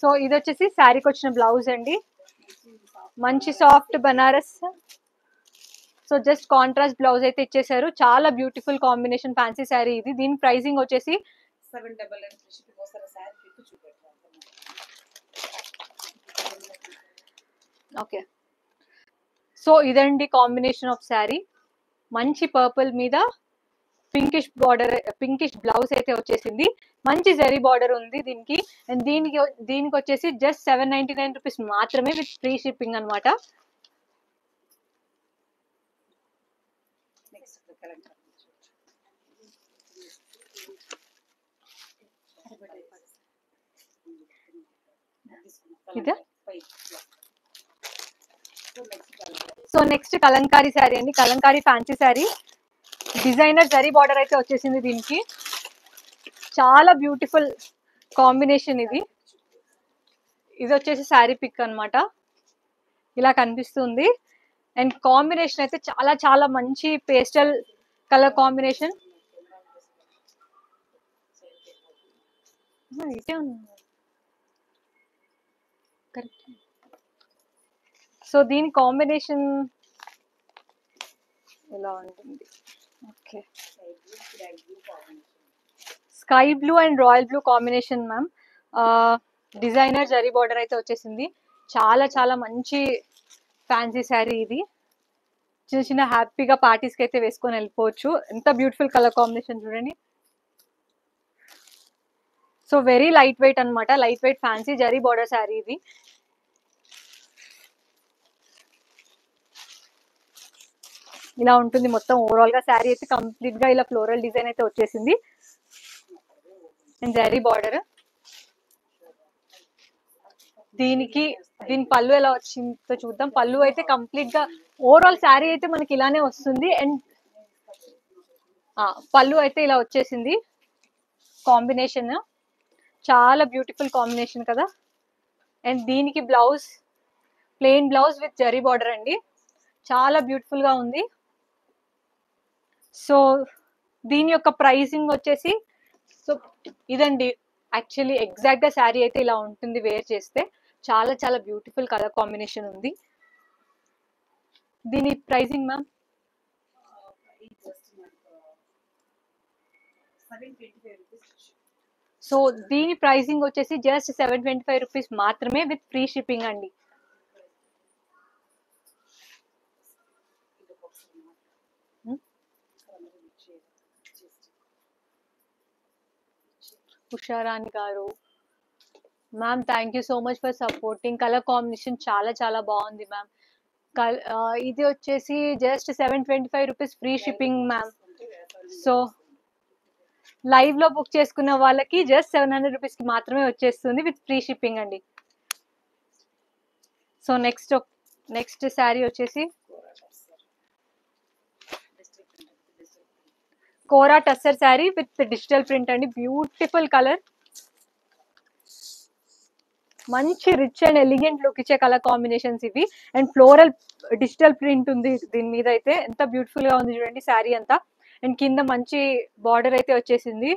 సో ఇది వచ్చేసి శారీకి వచ్చిన బ్లౌజ్ అండి, మంచి soft Banaras. So just contrast blouse అయితే ఇచ్చేసారు, చాలా బ్యూటిఫుల్ కాంబినేషన్ ఫ్యాన్సీ శారీ ఇది. దీని ప్రైసింగ్ వచ్చేసి ఓకే. సో ఇదండి కాంబినేషన్ ఆఫ్ శారీ. మంచి పర్పుల్ మీద పింకిష్ బార్డర్, పింకిష్ బ్లౌజ్ అయితే వచ్చేసింది. మంచి జరీ బార్డర్ ఉంది దీనికి. అండ్ దీనికి వచ్చేసి జస్ట్ 799 రూపీస్ మాత్రమే విత్ ఫ్రీ షిప్పింగ్ అనమాట. ఇదా? సో నెక్స్ట్ కలంకారీ శారీ అండి. Kalamkari fancy sari, designer zari border అయితే వచ్చేసింది దీనికి. చాలా బ్యూటిఫుల్ కాంబినేషన్ ఇది. ఇది వచ్చేసి శారీ పిక్ అన్నమాట. ఇలా కనిపిస్తుంది. అండ్ కాంబినేషన్ అయితే చాలా చాలా మంచి పేస్టల్ కలర్ కాంబినేషన్. ఇటే ఉంది కరెక్ట్. సో దీని కాంబినేషన్ ఎలా ఉంటుంది? Okay, sky blue and royal blue combination ma'am. Designer zari border అయితే వచ్చేసింది. చాలా చాలా మంచి ఫ్యాన్సీ శారీ ఇది. చిన్న చిన్న హ్యాపీగా పార్టీస్కి అయితే వేసుకొని వెళ్ళిపోవచ్చు. ఎంత బ్యూటిఫుల్ కలర్ కాంబినేషన్ చూడండి. సో వెరీ లైట్ వెయిట్ అనమాట. Light weight fancy zari border sari ఇది. ఇలా ఉంటుంది మొత్తం ఓవరాల్ గా శారీ అయితే. కంప్లీట్ గా ఇలా ఫ్లోరల్ డిజైన్ అయితే వచ్చేసింది. And zari border. దీని పళ్ళు ఎలా వచ్చిందో చూద్దాం. పళ్ళు అయితే కంప్లీట్ గా ఓవరాల్ శారీ అయితే మనకి ఇలానే వస్తుంది. అండ్ పళ్ళు అయితే ఇలా వచ్చేసింది. కాంబినేషన్ చాలా బ్యూటిఫుల్ కాంబినేషన్ కదా. అండ్ దీనికి blouse plain blouse with zari border అండి. చాలా బ్యూటిఫుల్ గా ఉంది. సో దీని యొక్క ప్రైసింగ్ వచ్చేసి, సో ఇదండి యాక్చువల్లీ ఎగ్జాక్ట్ గా శారీ అయితే ఇలా ఉంటుంది వేర్ చేస్తే. చాలా చాలా బ్యూటిఫుల్ కలర్ కాంబినేషన్ ఉంది. దీని ప్రైసింగ్ మ్యామ్? సో దీని ప్రైసింగ్ వచ్చేసి జస్ట్ 725 రూపీస్ మాత్రమే విత్ ఫ్రీ షిప్పింగ్ అండి. ఉషారాణి గారు ma'am, thank you so much for supporting. Colour combination చాలా చాలా బాగుంది మ్యామ్. ఇది వచ్చేసి just 725 rupees free shipping ma'am. So live లో బుక్ చేసుకున్న వాళ్ళకి జస్ట్ 700 రూపీస్ కి మాత్రమే వచ్చేస్తుంది విత్ ఫ్రీ షిప్పింగ్ అండి. సో నెక్స్ట్ శారీ వచ్చేసి kora tussar sari with digital print అండి. బ్యూటిఫుల్ కలర్, మంచి రిచ్ అండ్ ఎలిగెంట్ లుక్ ఇచ్చే కలర్ కాంబినేషన్స్ ఇవి. అండ్ ఫ్లోరల్ డిజిటల్ ప్రింట్ ఉంది దీని మీద అయితే. ఎంత బ్యూటిఫుల్ గా ఉంది చూడండి శారీ అంతా. అండ్ కింద మంచి బార్డర్ అయితే వచ్చేసింది.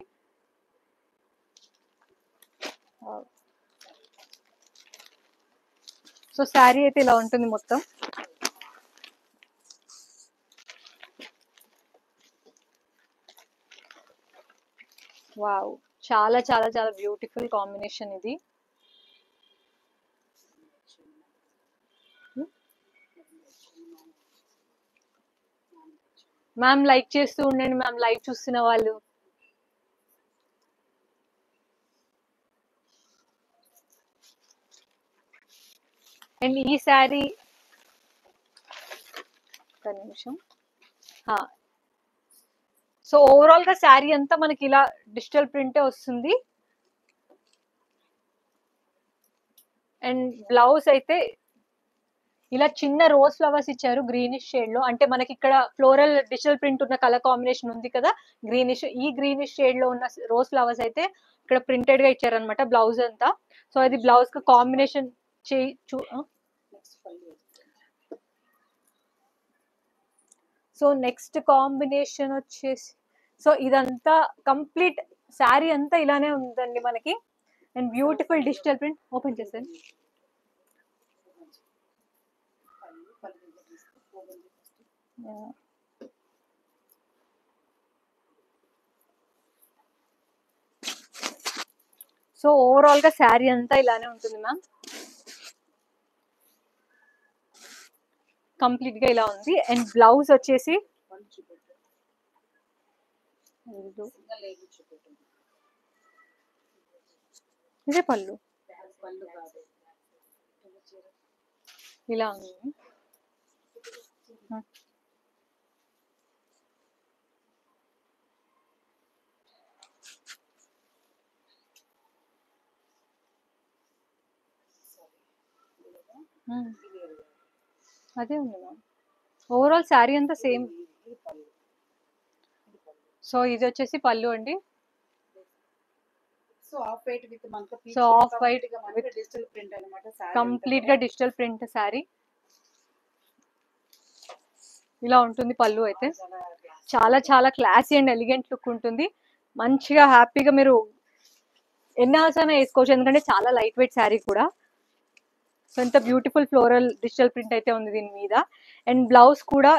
సో శారీ అయితే ఇలా ఉంటుంది మొత్తం. వావ్, చాలా చాలా చాలా బ్యూటిఫుల్ కాంబినేషన్ ఇది. మ్యామ్ లైక్ చేస్తూ ఉండండి మ్యామ్, లైవ్ చూస్తున్న వాళ్ళు. అండ్ ఈ శారీ ఒక నిమిషం. సో ఓవరాల్ గా శారీ అంతా మనకి ఇలా డిజిటల్ ప్రింటే వస్తుంది. అండ్ బ్లౌజ్ అయితే ఇలా చిన్న రోజ్ ఫ్లవర్స్ ఇచ్చారు గ్రీనిష్ షేడ్ లో. అంటే మనకి ఇక్కడ ఫ్లోరల్ డిజిటల్ ప్రింట్ ఉన్న కలర్ కాంబినేషన్ ఉంది కదా గ్రీనిష్. ఈ గ్రీనిష్ షేడ్ లో ఉన్న రోజ్ ఫ్లవర్స్ అయితే ఇక్కడ ప్రింటెడ్ గా ఇచ్చారనమాట బ్లౌజ్ అంతా. సో అది బ్లౌజ్ కి కాంబినేషన్ సో నెక్స్ట్ కాంబినేషన్ వచ్చేసి, సో ఇదంతా కంప్లీట్ శారీ అంతా ఇలానే ఉందండి మనకి. And beautiful digital print. Open చేశాను. సో ఓవరాల్ గా శారీ అంతా ఇలానే ఉంటుంది మ్యామ్. కంప్లీట్ గా ఇలా ఉంది. అండ్ బ్లౌజ్ వచ్చేసి ఇదే పళ్ళు ఇలా ఉంది. అదే ఉంది మ్యామ్. ఓవరాల్ శారీ అంతా సేమ్. సో ఇది వచ్చేసి పళ్ళు అండి. సో ఆఫ్ వైట్ విత్ మనకు so off white with digital print అన్నమాట. కంప్లీట్ గా డిజిటల్ ప్రింట్ శారీ ఇలా ఉంటుంది. పళ్ళు అయితే చాలా చాలా క్లాసీ అండ్ ఎలిగెంట్ లుక్ ఉంటుంది. మంచిగా హ్యాపీగా మీరు ఎన్ని అవర్స్ అయినా వేసుకోవచ్చు, ఎందుకంటే చాలా లైట్ వెయిట్ శారీ కూడా. సో ఎంత బ్యూటిఫుల్ ఫ్లోరల్ డిజిటల్ ప్రింట్ అయితే ఉంది దీని మీద. అండ్ బ్లౌజ్ కూడా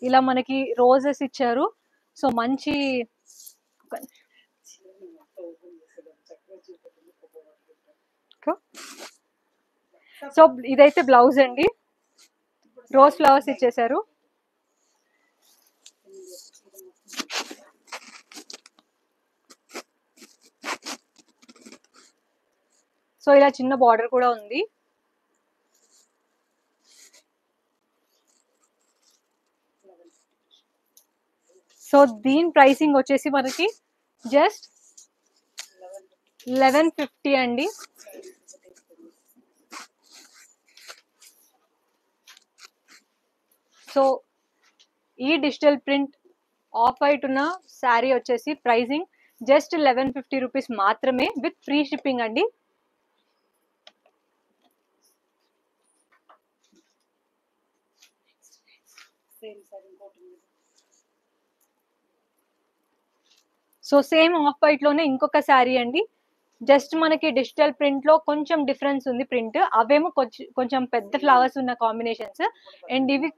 ఇలా మనకి రోజెస్ ఇచ్చారు. సో మంచి సో ఇదైతే బ్లౌజ్ అండి. రోజ్ ఫ్లవర్స్ ఇచ్చేసారు. సో ఇలా చిన్న బార్డర్ కూడా ఉంది. సో దీని ప్రైసింగ్ వచ్చేసి మనకి జస్ట్ 1150 అండి. సో ఈ డిజిటల్ ప్రింట్ ఆఫ్ వైట్ ఉన్న శారీ వచ్చేసి ప్రైసింగ్ జస్ట్ 1150 రూపీస్ మాత్రమే విత్ ఫ్రీ షిప్పింగ్ అండి. సో సేమ్ ఆఫ్ వైట్ లోనే ఇంకొక శారీ అండి. జస్ట్ మనకి డిజిటల్ ప్రింట్ లో కొంచెం డిఫరెన్స్ ఉంది ప్రింట్. అవేమో కొంచెం పెద్ద ఫ్లవర్స్ ఉన్న కాంబినేషన్స్. అండ్ ఇవి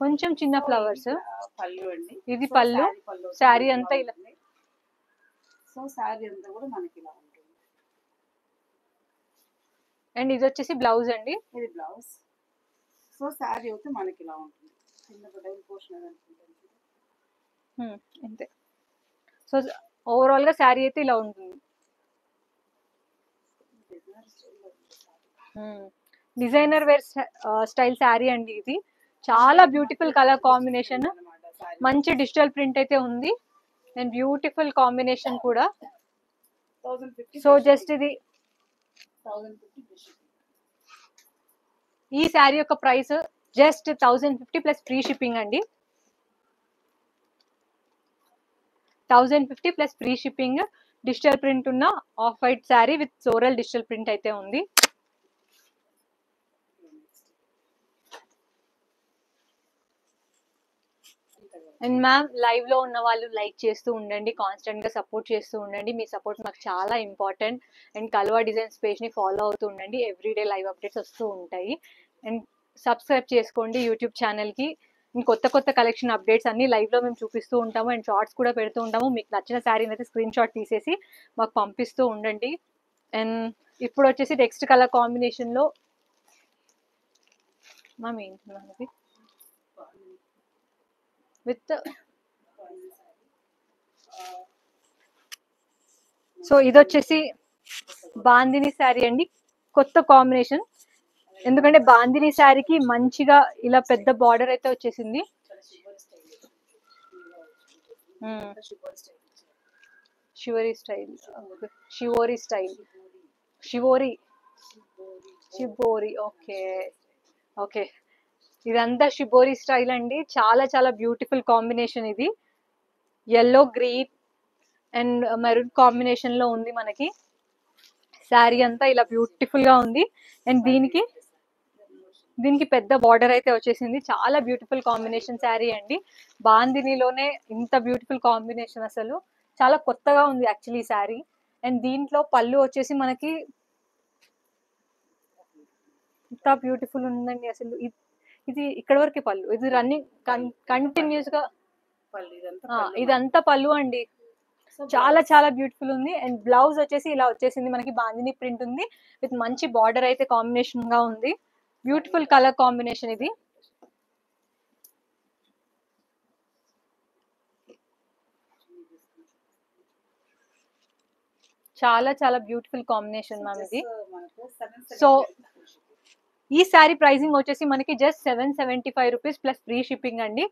కొంచెం చిన్న ఫ్లవర్స్. పళ్ళు అండి. ఇది పళ్ళు. శారీ అంతా ఇలా. సో శారీ అంతా కూడా మనకి ఇలా ఉంటుంది. అండ్ ఇది వచ్చేసి బ్లౌజ్ అండి. ఇది బ్లౌజ్. సో శారీ అయితే మనకి ఇలా ఉంటుంది. చిన్న డబుల్ పోర్షన్ అనుకుంటాను అంతే. సో ఓవరాల్ గా శారీ అయితే ఇలా ఉంటుంది. డిజైనర్ వేర్ స్టైల్ శారీ అండి ఇది. చాలా బ్యూటిఫుల్ కలర్ కాంబినేషన్, మంచి డిజిటల్ ప్రింట్ అయితే ఉంది. అండ్ బ్యూటిఫుల్ కాంబినేషన్ కూడా. సో జస్ట్ ఇది ఈ శారీ యొక్క price just 1050 plus free shipping అండి. 1050 plus free shipping. Digital print ఉన్న off white sari with floral digital print అయితే ఉంది. అండ్ మ్యామ్ లైవ్ లో ఉన్న వాళ్ళు లైక్ చేస్తూ ఉండండి, కాన్స్టెంట్ గా సపోర్ట్ చేస్తూ ఉండండి. మీ సపోర్ట్ మాకు చాలా important. And Kalva designs page ని ఫాలో అవుతూ ఉండండి. ఎవ్రీడే లైవ్ అప్డేట్స్ వస్తూ ఉంటాయి. అండ్ సబ్స్క్రైబ్ చేసుకోండి యూట్యూబ్ ఛానల్ కి. కొత్త కొత్త కలెక్షన్ అప్డేట్స్ అన్ని లైవ్ లో మేము చూపిస్తూ ఉంటాము. అండ్ షార్ట్స్ కూడా పెడుతూ ఉంటాము. మీకు నచ్చిన శారీని అయితే స్క్రీన్ షాట్ తీసేసి మాకు పంపిస్తూ ఉండండి. అండ్ ఇప్పుడు వచ్చేసి నెక్స్ట్ కలర్ కాంబినేషన్ లో మ్యామ్ ఏంటి విత్. సో ఇది వచ్చేసి బాందిని శారీ అండి. కొత్త కాంబినేషన్, ఎందుకంటే బాందిని శారీకి మంచిగా ఇలా పెద్ద బార్డర్ అయితే వచ్చేసింది. Shibori style. Shibori style. Shibori shibori. Okay okay. ఇదంతా షిబోరి స్టైల్ అండి. చాలా చాలా బ్యూటిఫుల్ కాంబినేషన్ ఇది. Yellow green and maroon combination లో ఉంది మనకి. శారీ అంతా ఇలా బ్యూటిఫుల్ గా ఉంది. అండ్ దీనికి పెద్ద బార్డర్ అయితే వచ్చేసింది. చాలా బ్యూటిఫుల్ కాంబినేషన్ శారీ అండి. బాందినిలోనే ఇంత బ్యూటిఫుల్ కాంబినేషన్ అసలు చాలా కొత్తగా ఉంది యాక్చువల్లీ ఈ శారీ. అండ్ దీంట్లో పళ్ళు వచ్చేసి మనకి ఇంత బ్యూటిఫుల్ ఉందండి అసలు. ఇది ఇక్కడ వరకు పళ్ళు. ఇది రన్నింగ్ కంటిన్యూస్ గా ఇదంతా పళ్ళు అండి. చాలా చాలా బ్యూటిఫుల్ ఉంది. అండ్ బ్లౌజ్ వచ్చేసి ఇలా వచ్చేసింది మనకి. బాందిని ప్రింట్ ఉంది విత్ మంచి బార్డర్ అయితే కాంబినేషన్ గా ఉంది. బ్యూటిఫుల్ కలర్ కాంబినేషన్ ఇది. చాలా చాలా బ్యూటిఫుల్ కాంబినేషన్ మ్యామ్ ఇది. సో ఈ శారీ ప్రైసింగ్ వచ్చేసి మనకి just 775 rupees plus free shipping అండి.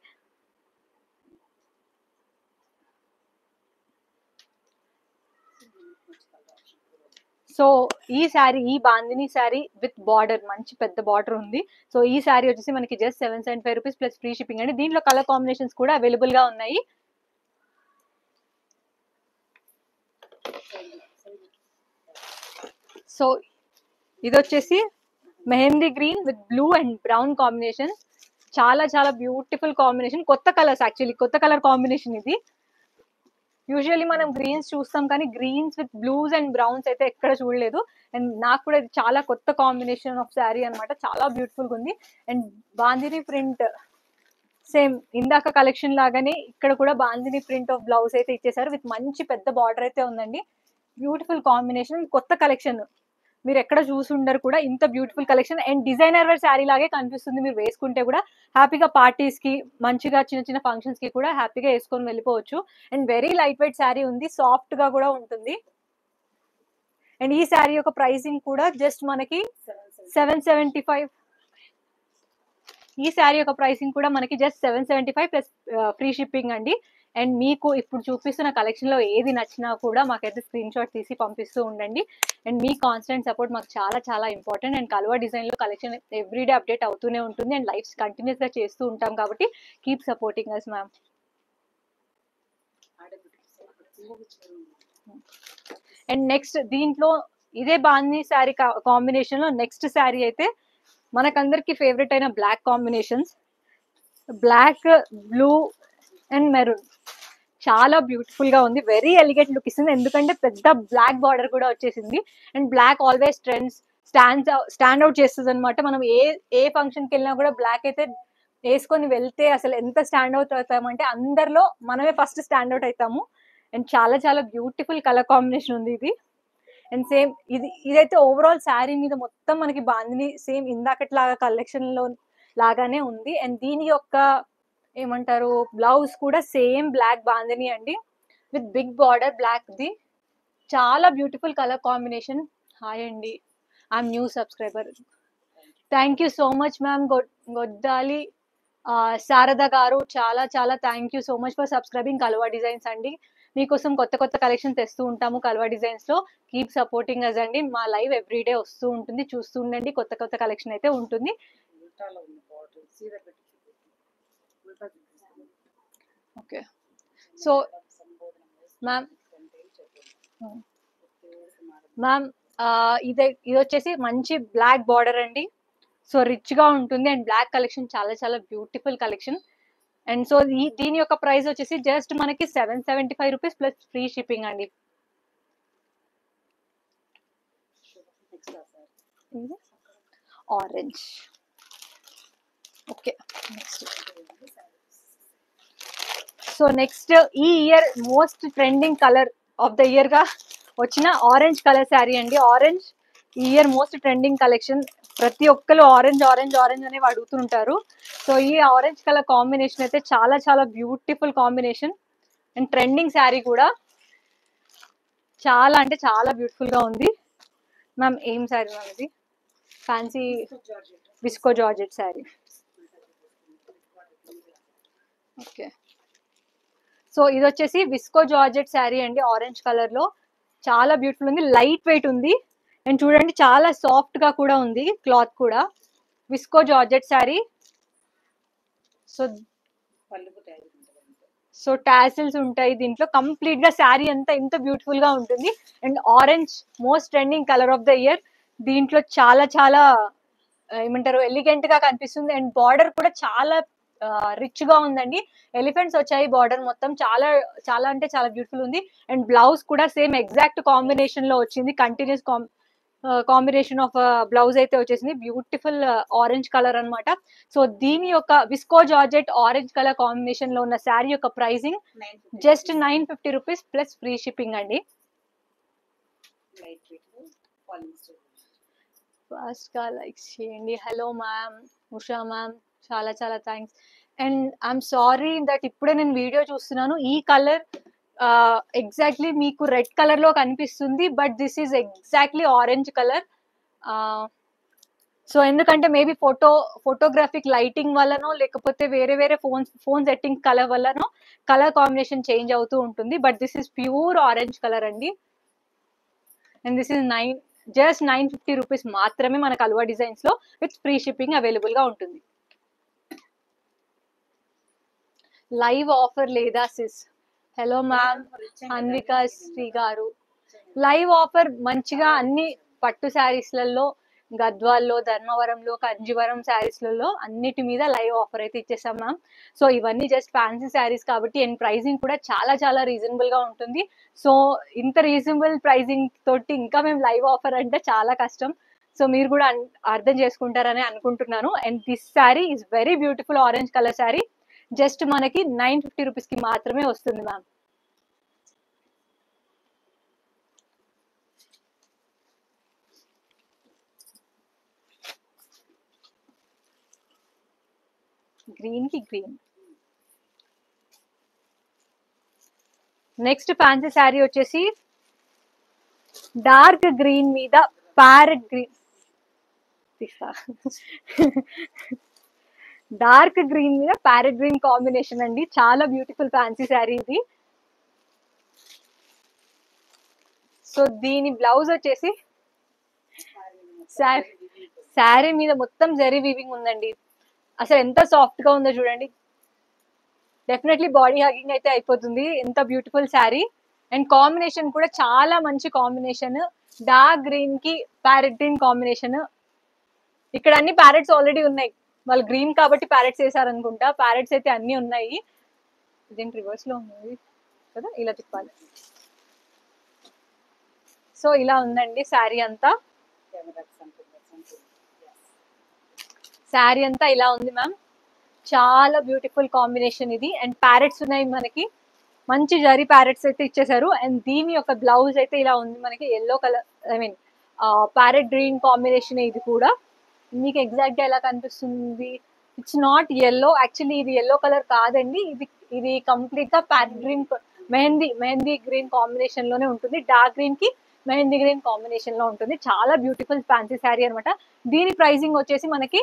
సో ఈ శారీ, ఈ బాందిని శారీ విత్ బార్డర్, మంచి పెద్ద బార్డర్ ఉంది. సో ఈ శారీ వచ్చేసి మనకి just 775 rupees plus free shipping అండి. దీంట్లో కలర్ కాంబినేషన్స్ కూడా అవైలబుల్ గా ఉన్నాయి. సో ఇది వచ్చేసి mehndi green with blue and brown combination. చాలా చాలా బ్యూటిఫుల్ కాంబినేషన్. కొత్త కలర్స్, యాక్చువల్లీ కొత్త కలర్ కాంబినేషన్ ఇది. యూజువల్లీ మనం గ్రీన్స్ చూస్తాం కానీ greens with blues and browns అయితే ఎక్కడ చూడలేదు. అండ్ నాకు కూడా ఇది చాలా కొత్త కాంబినేషన్ ఆఫ్ శారీ అనమాట. చాలా బ్యూటిఫుల్ గా ఉంది. అండ్ బాందిని ప్రింట్ సేమ్ ఇందాక కలెక్షన్ లాగానే ఇక్కడ కూడా బాందిని ప్రింట్ ఆఫ్ బ్లౌజ్ అయితే ఇచ్చేసారు. విత్ మంచి పెద్ద బార్డర్ అయితే ఉందండి. బ్యూటిఫుల్ కాంబినేషన్, కొత్త కలెక్షన్. మీరు ఎక్కడ చూసుండరు కూడా ఇంత beautiful collection. And designer wear sari లాగే కనిపిస్తుంది. మీరు వేసుకుంటే కూడా హ్యాపీగా పార్టీస్ కి, మంచిగా చిన్న చిన్న ఫంక్షన్స్ కి కూడా హ్యాపీగా వేసుకొని వెళ్ళిపోవచ్చు. And very light weight sari ఉంది, సాఫ్ట్ గా కూడా ఉంటుంది. అండ్ ఈ శారీ యొక్క ప్రైసింగ్ కూడా జస్ట్ మనకి 775. ఈ శారీ యొక్క ప్రైసింగ్ కూడా మనకి జస్ట్ 775 ప్లస్ ఫ్రీ షిప్పింగ్ అండి. అండ్ మీకు ఇప్పుడు చూపిస్తున్న కలెక్షన్ లో ఏది నచ్చినా కూడా మాకైతే స్క్రీన్ షాట్ తీసి పంపిస్తూ ఉండండి. అండ్ మీ కాన్స్టెంట్ సపోర్ట్ మాకు చాలా చాలా ఇంపార్టెంట్. అండ్ కల్వా డిజైన్ లో కలెక్షన్ ఎవ్రీడే అప్డేట్ అవుతూనే ఉంటుంది. అండ్ లైఫ్స్ కంటిన్యూస్ గా చేస్తూ ఉంటాం కాబట్టి keep supporting us ma'am. And next దీంట్లో ఇదే బాందీ శారీ కాంబినేషన్ లో నెక్స్ట్ శారీ అయితే మనకందరికి ఫేవరెట్ అయిన black combinations. Black, blue and maroon చాలా బ్యూటిఫుల్ గా ఉంది. వెరీ ఎలిగెంట్ లుక్ ఇస్తుంది, ఎందుకంటే పెద్ద బ్లాక్ బార్డర్ కూడా వచ్చేసింది. And black always stand out చేస్తుంది అనమాట. మనం ఏ ఫంక్షన్ కి వెళ్ళినా కూడా బ్లాక్ అయితే వేసుకొని వెళ్తే అసలు ఎంత స్టాండ్ అవుట్ అవుతామంటే అందరిలో మనమే ఫస్ట్ స్టాండ్ అవుట్ అవుతాము. అండ్ చాలా చాలా బ్యూటిఫుల్ కలర్ కాంబినేషన్ ఉంది ఇది. అండ్ సేమ్ ఇదైతే ఓవరాల్ శారీ మీద మొత్తం మనకి బాందిని సేమ్ ఇందాకట్లాగా కలెక్షన్ లో లాగానే ఉంది. అండ్ దీని యొక్క ఏమంటారు బ్లౌజ్ కూడా సేమ్ బ్లాక్ బాందిని అండి, విత్ బిగ్ బార్డర్ బ్లాక్ ది. చాలా బ్యూటిఫుల్ కలర్ కాంబినేషన్. హాయ్ అండి, I'm new subscriber. Thank you so much ma'am. Goddali Sharada గారు, చాలా చాలా thank you so much for subscribing Kalva designs అండి. మీకోసం కొత్త కొత్త కలెక్షన్ తెస్తూ ఉంటాము కల్వా డిజైన్స్ లో. కీప్ సపోర్టింగ్ అస్ అండి. మా లైవ్ ఎవ్రీడే వస్తూ ఉంటుంది, చూస్తూ ఉండండి. కొత్త కొత్త కలెక్షన్ అయితే ఉంటుంది. ఓకే, సో మ్యామ్ ఇది వచ్చేసి మంచి బ్లాక్ బార్డర్ అండి. సో రిచ్ గా ఉంటుంది. అండ్ బ్లాక్ కలెక్షన్ చాలా చాలా బ్యూటిఫుల్ కలెక్షన్. అండ్ సో దీని యొక్క ప్రైస్ వచ్చేసి జస్ట్ మనకి 775 రూపీస్ ప్లస్ ఫ్రీ షిప్పింగ్ అండి. ఆరెంజ్. ఓకే, సో నెక్స్ట్ ఈ year most trending colour of the year గా వచ్చిన ఆరెంజ్ కలర్ శారీ అండి. ఆరెంజ్ ఈ ఇయర్ మోస్ట్ ట్రెండింగ్ కలెక్షన్. ప్రతి ఒక్కరు ఆరెంజ్ ఆరెంజ్ ఆరెంజ్ అనేవి అడుగుతుంటారు. సో ఈ ఆరెంజ్ కలర్ కాంబినేషన్ అయితే చాలా చాలా beautiful combination. And trending sari కూడా చాలా అంటే చాలా బ్యూటిఫుల్ గా ఉంది. మ్యామ్ ఏం శారీ మ్యామ్ ఇది? Fancy visco georgette sari. Okay, so ఇది వచ్చేసి విస్కో జార్జెట్ శారీ అండి, ఆరెంజ్ కలర్ లో. చాలా బ్యూటిఫుల్ ఉంది, లైట్ వెయిట్ ఉంది. అండ్ చూడండి చాలా సాఫ్ట్ గా కూడా ఉంది క్లాత్ కూడా. Visco georgette sari. So tassels ఉంటాయి దీంట్లో. కంప్లీట్ గా శారీ అంతా ఇంత బ్యూటిఫుల్ గా ఉంటుంది. And orange most trending colour of the year. దీంట్లో చాలా చాలా ఏమంటారు ఎలిగెంట్ గా కనిపిస్తుంది. అండ్ బార్డర్ కూడా చాలా రిచ్ గా ఉందండి. ఎలిఫెంట్స్ వచ్చాయి బార్డర్ మొత్తం. చాలా చాలా అంటే చాలా బ్యూటిఫుల్ ఉంది. అండ్ బ్లౌజ్ కూడా సేమ్ ఎగ్జాక్ట్ కాంబినేషన్ లో వచ్చింది. కంటిన్యూస్ కాంబినేషన్ ఆఫ్ బ్లౌజ్ అయితే వచ్చేసింది. బ్యూటిఫుల్ ఆరెంజ్ కలర్ అన్నమాట. సో దీని యొక్క visco georgette orange colour combination లో ఉన్న శారీ యొక్క pricing just 950 rupees plus free shipping అండి. ఫాస్ట్గా లైక్స్ చేయండి. హలో మ్యామ్, ఉషా మ్యామ్, చాలా చాలా thanks. And I'm sorry that ఇప్పుడే నేను వీడియో చూస్తున్నాను. ఈ కలర్ ఎగ్జాక్ట్లీ మీకు రెడ్ కలర్ లో కనిపిస్తుంది, but this is exactly orange colour. So ఎందుకంటే మేబీ ఫోటోగ్రాఫిక్ లైటింగ్ వల్లనో లేకపోతే వేరే వేరే ఫోన్ సెట్టింగ్ కలర్ వల్లనో కలర్ కాంబినేషన్ చేంజ్ అవుతూ ఉంటుంది. But this is pure orange colour అండి. And this is just 950 rupees మాత్రమే మన కల్వా డిజైన్స్ లో విత్ ఫ్రీ షిప్పింగ్ అవైలబుల్ గా ఉంటుంది. లైవ్ ఆఫర్ లేదా sis? Hello ma'am, Anvika Sri గారు. లైవ్ ఆఫర్ మంచిగా అన్ని పట్టు శారీస్లలో, గద్వాల్లో, ధర్మవరంలో, కంజీవరం శారీస్లలో అన్నిటి మీద లైవ్ ఆఫర్ అయితే ఇచ్చేసాం మ్యామ్. సో ఇవన్నీ జస్ట్ ఫ్యాన్సీ శారీస్ కాబట్టి అండ్ ప్రైజింగ్ కూడా చాలా చాలా రీజనబుల్ గా ఉంటుంది. సో ఇంత రీజనబుల్ ప్రైజింగ్ తోటి ఇంకా మేము లైవ్ ఆఫర్ అంటే చాలా కష్టం. సో మీరు కూడా అర్థం చేసుకుంటారని అనుకుంటున్నాను. And this sari is very beautiful orange colour sari. Just మనకి 950 రూపీస్ కి మాత్రమే వస్తుంది మ్యామ్. గ్రీన్ కి గ్రీన్. నెక్స్ట్ ఫ్యాన్సీ శారీ వచ్చేసి డార్క్ గ్రీన్ మీద ప్యారెట్ గ్రీన్. డార్క్ గ్రీన్ మీద ప్యారెట్ గ్రీన్ కాంబినేషన్ అండి. చాలా బ్యూటిఫుల్ ఫ్యాన్సీ శారీ ఇది. సో దీని బ్లౌజ్ వచ్చేసి శారీ మీద మొత్తం జరీ వీవింగ్ ఉందండి. అసలు ఎంత సాఫ్ట్ గా ఉందో చూడండి. డెఫినెట్లీ బాడీ హగ్గింగ్ అయితే అయిపోతుంది. ఎంత బ్యూటిఫుల్ శారీ. అండ్ కాంబినేషన్ కూడా చాలా మంచి కాంబినేషన్. డార్క్ గ్రీన్ కి ప్యారెట్ గ్రీన్ కాంబినేషన్. ఇక్కడ అన్ని ప్యారెట్స్ ఆల్రెడీ ఉన్నాయి. వాళ్ళు గ్రీన్ కాబట్టి ప్యారెట్స్ వేసారనుకుంటా. ప్యారెట్స్ అయితే అన్ని ఉన్నాయి. ఇదేంటి రివర్స్ లో ఉంది కదా, ఇలా తిప్పాలి. సో ఇలా ఉందండి శారీ అంతా. శారీ అంతా ఇలా ఉంది మ్యామ్. చాలా బ్యూటిఫుల్ కాంబినేషన్ ఇది. అండ్ ప్యారెట్స్ ఉన్నాయి మనకి, మంచి జరీ ప్యారెట్స్ అయితే ఇచ్చేసారు. అండ్ దీని యొక్క బ్లౌజ్ అయితే ఇలా ఉంది మనకి, yellow colour, I mean parrot green combination. ఇది కూడా మీకు ఎగ్జాక్ట్ గా ఎలా కనిపిస్తుంది? ఇట్స్ నాట్ ఎల్లో, యాక్చువల్లీ ఇది ఎల్లో కలర్ కాదండి. ఇది కంప్లీట్ గా parrot green, mehndi green combination లోనే ఉంటుంది. డార్క్ గ్రీన్ కి మెహందీ గ్రీన్ కాంబినేషన్ లో ఉంటుంది. చాలా బ్యూటిఫుల్ ఫ్యాన్సీ శారీ అనమాట. దీని ప్రైసింగ్ వచ్చేసి మనకి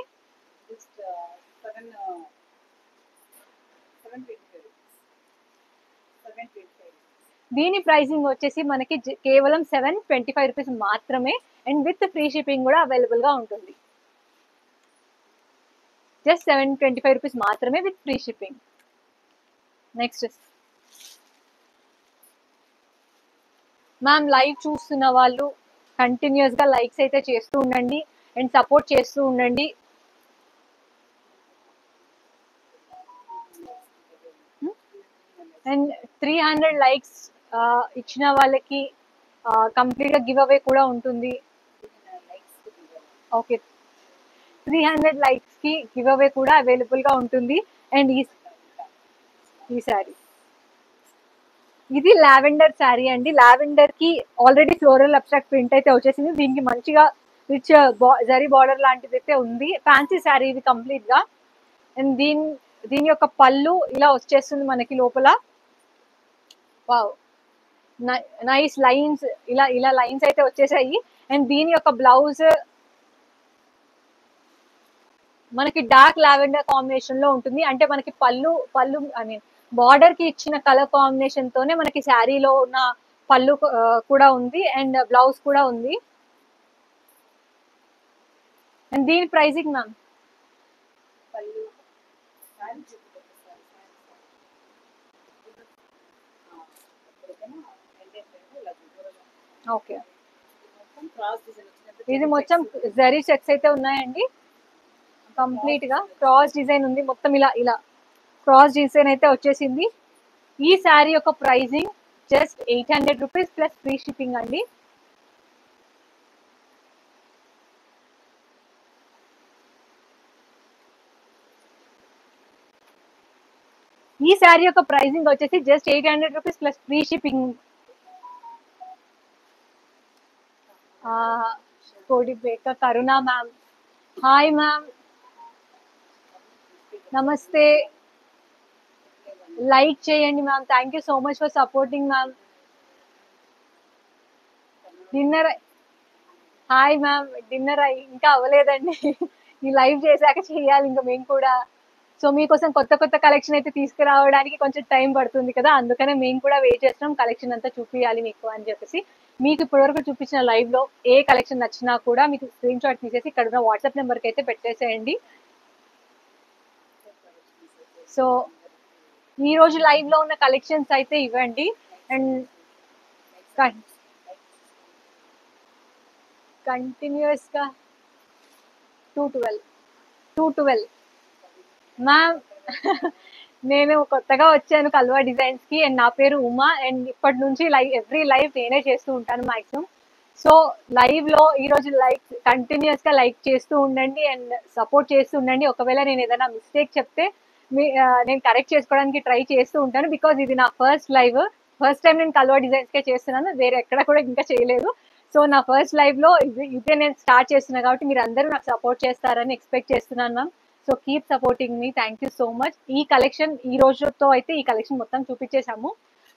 కేవలం 725 రూపీస్ మాత్రమే. అండ్ విత్ ఫ్రీ షిప్పింగ్ కూడా అవైలబుల్ గా ఉంటుంది. జస్ట్ 725 రూపీస్ మాత్రమే with free shipping. Next ma'am, live చూస్తున్న వాళ్ళు కంటిన్యూస్ గా లైక్స్ అయితే చేస్తూ ఉండండి అండ్ సపోర్ట్ చేస్తూ ఉండండి. అండ్ 300 లైక్స్ ఇచ్చిన వాళ్ళకి కంప్లీట్ గా గివ్ అవే కూడా ఉంటుంది. ఓకే, 300 లైక్స్ కి గివ్ అవే కూడా అవైలబుల్ గా ఉంటుంది. అండ్ ఈ శారీ, ఇది లావెండర్ శారీ అండి. లావెండర్ కి ఆల్రెడీ ఫ్లోరల్ అబ్స్ట్రాక్ట్ ప్రింట్ అయితే వచ్చేసింది. దీనికి మంచిగా రిచ్ జరీ బార్డర్ లాంటిది అయితే ఉంది. ఫ్యాన్సీ శారీ ఇది కంప్లీట్ గా. అండ్ దీని యొక్క పళ్ళు ఇలా వచ్చేస్తుంది మనకి లోపల. వావ్, నైస్ లైన్స్, ఇలా లైన్స్ అయితే వచ్చేసాయి. అండ్ దీని యొక్క బ్లౌజ్ మనకి డార్క్ లావెండర్ కాంబినేషన్ లో ఉంటుంది. అంటే మనకి పళ్ళు ఐ మీన్ బార్డర్ కి ఇచ్చిన కలర్ కాంబినేషన్ తోనే మనకి శారీలో ఉన్న పళ్ళు కూడా ఉంది అండ్ బ్లౌజ్ కూడా ఉంది. అండ్ దీని ప్రైసింగ్ మ్యామ్, ఓకే, ఇది మొత్తం జరీ చెక్స్ అయితే ఉన్నాయండి. కంప్లీట్ గా క్రాస్ డిజైన్ ఉంది. మొత్తం ఇలా క్రాస్ డిజైన్ అయితే వచ్చేసింది. ఈ శారీ యొక్క pricing just 800 rupees plus free shipping అండి. ఈ శారీ యొక్క ప్రైసింగ్ వచ్చేసి just 800 rupees plus free shipping. Kodipeta Karuna ma'am, hi ma'am, నమస్తే. లైక్ చేయండి ma'am. Thank you so much for supporting ma'am. Dinner, hi ma'am. Dinner ఇంకా అవ్వలేదండి. ఈ లైవ్ చేశాక చేయాలి ఇంకా మేము కూడా. సో మీకోసం కొత్త కొత్త కలెక్షన్ అయితే తీసుకురావడానికి కొంచెం టైం పడుతుంది కదా, అందుకనే మేము కూడా వెయిట్ చేస్తున్నాం. కలెక్షన్ అంతా చూపించాలి మీకు అని చెప్పేసి. మీకు ఇప్పటివరకు చూపించిన లైవ్ లో ఏ కలెక్షన్ నచ్చినా కూడా మీకు స్క్రీన్ షాట్ తీసేసి ఇక్కడ ఉన్న వాట్సాప్ నెంబర్కి అయితే పెట్టేసేయండి. సో ఈ రోజు లైవ్ లో ఉన్న కలెక్షన్స్ అయితే ఇవ్వండి. అండ్ కంటిన్యూస్ గా 212 మ్యామ్. నేను కొత్తగా వచ్చాను కల్వా డిజైన్స్ కి, అండ్ నా పేరు ఉమా. అండ్ ఇప్పటి నుంచి ఎవ్రీ లైవ్ నేనే చేస్తూ ఉంటాను మాక్సిమం. సో లైవ్ లో ఈ రోజు లైక్ కంటిన్యూస్ గా లైక్ చేస్తూ ఉండండి అండ్ సపోర్ట్ చేస్తూ ఉండండి. ఒకవేళ నేను ఏదైనా మిస్టేక్ చెప్తే నేను కరెక్ట్ చేసుకోవడానికి ట్రై చేస్తూ ఉంటాను. బికాజ్ ఇది నా ఫస్ట్ లైవ్, ఫస్ట్ టైం నేను కల్వా డిజైన్స్ కే చేస్తున్నాను, వేరే ఎక్కడ కూడా ఇంకా చేయలేదు. సో నా ఫస్ట్ లైవ్ లో ఇదే నేను స్టార్ట్ చేస్తున్నా కాబట్టి మీరు అందరూ నాకు సపోర్ట్ చేస్తారని ఎక్స్పెక్ట్ చేస్తున్నాను ma'am. So keep supporting me. Thank you so much. ఈ కలెక్షన్ ఈ రోజుతో అయితే ఈ కలెక్షన్ మొత్తం చూపించేశాము.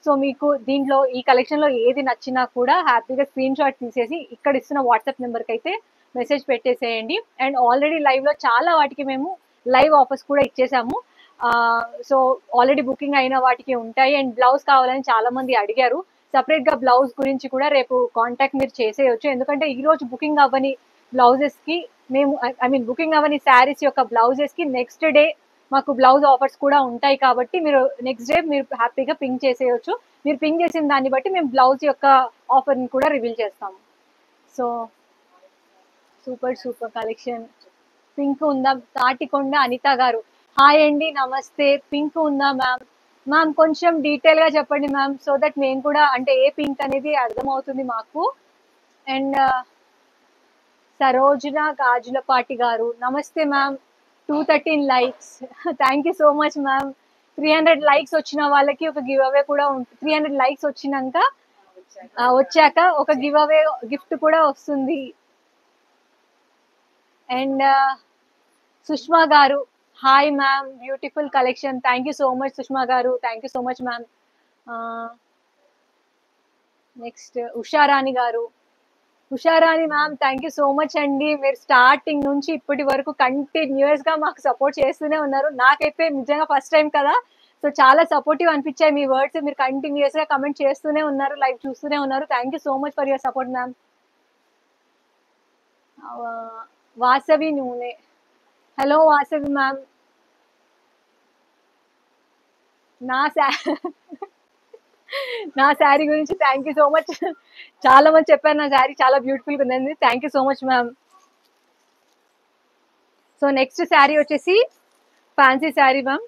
సో మీకు దీంట్లో ఈ కలెక్షన్ లో ఏది నచ్చినా కూడా హ్యాపీగా స్క్రీన్ షాట్ తీసేసి ఇక్కడ ఇస్తున్న వాట్సాప్ నెంబర్కి అయితే మెసేజ్ పెట్టేసేయండి. అండ్ ఆల్రెడీ లైవ్ లో చాలా వాటికి మేము లైవ్ ఆఫర్స్ కూడా ఇచ్చేసాము. సో ఆల్రెడీ బుకింగ్ అయిన వాటికి ఉంటాయి. అండ్ బ్లౌజ్ కావాలని చాలా మంది అడిగారు. సపరేట్ గా బ్లౌజ్ గురించి కూడా రేపు కాంటాక్ట్ మీరు చేసేయచ్చు. ఎందుకంటే ఈ రోజు బుకింగ్ అవ్వని బ్లౌజెస్ కి మేము బుకింగ్ అవ్వని శారీస్ యొక్క బ్లౌజెస్ కి నెక్స్ట్ డే మాకు బ్లౌజ్ ఆఫర్స్ కూడా ఉంటాయి. కాబట్టి మీరు నెక్స్ట్ డే మీరు హ్యాపీగా పింక్ చేసేయచ్చు. మీరు పింక్ చేసిన దాన్ని బట్టి మేము బ్లౌజ్ యొక్క ఆఫర్ ని కూడా రివీల్ చేస్తాము. So super collection. పింక్ ఉందా? తాటికొండ అనిత గారు, హాయ్ అండి, నమస్తే. పింక్ ఉందా మ్యామ్? మ్యామ్ కొంచెం డీటెయిల్ గా చెప్పండి మ్యామ్, సో దట్ మేము కూడా అంటే ఏ పింక్ అనేది అర్థమవుతుంది మాకు. అండ్ సరోజన గాజులపాటి గారు, నమస్తే ma'am. 213 likes. Thank you so much ma'am. 300 likes వచ్చిన వాళ్ళకి ఒక గివ్ అవే కూడా ఉంటుంది. 300 లైక్స్ వచ్చాక ఒక గివ్ అవే గిఫ్ట్ కూడా వస్తుంది. అండ్ సుష్మా గారు, hi ma'am, beautiful collection. Thank you so much Sushma గారు, thank you so much ma'am. Next Usharani గారు, Usharani ma'am, thank you so much అండి. మీరు స్టార్టింగ్ నుంచి ఇప్పటి వరకు కంటిన్యూస్ గా మాకు సపోర్ట్ చేస్తూనే ఉన్నారు. నాకైతే నిజంగా ఫస్ట్ టైం కదా, సో చాలా సపోర్టివ్ అనిపించాయి మీ వర్డ్స్. మీరు కంటిన్యూస్ గా కమెంట్ చేస్తూనే ఉన్నారు, లైవ్ చూస్తూనే ఉన్నారు. Thank you so much for your support ma'am. Vasavi నూనె, హలో వాసవి మ్యామ్. నా శారీ గురించి థ్యాంక్ యూ సో మచ్. చాలా మంది చెప్పారు నా శారీ చాలా బ్యూటిఫుల్ గా ఉందండి. Thank you so much ma'am. So next sari వచ్చేసి fancy sari ma'am.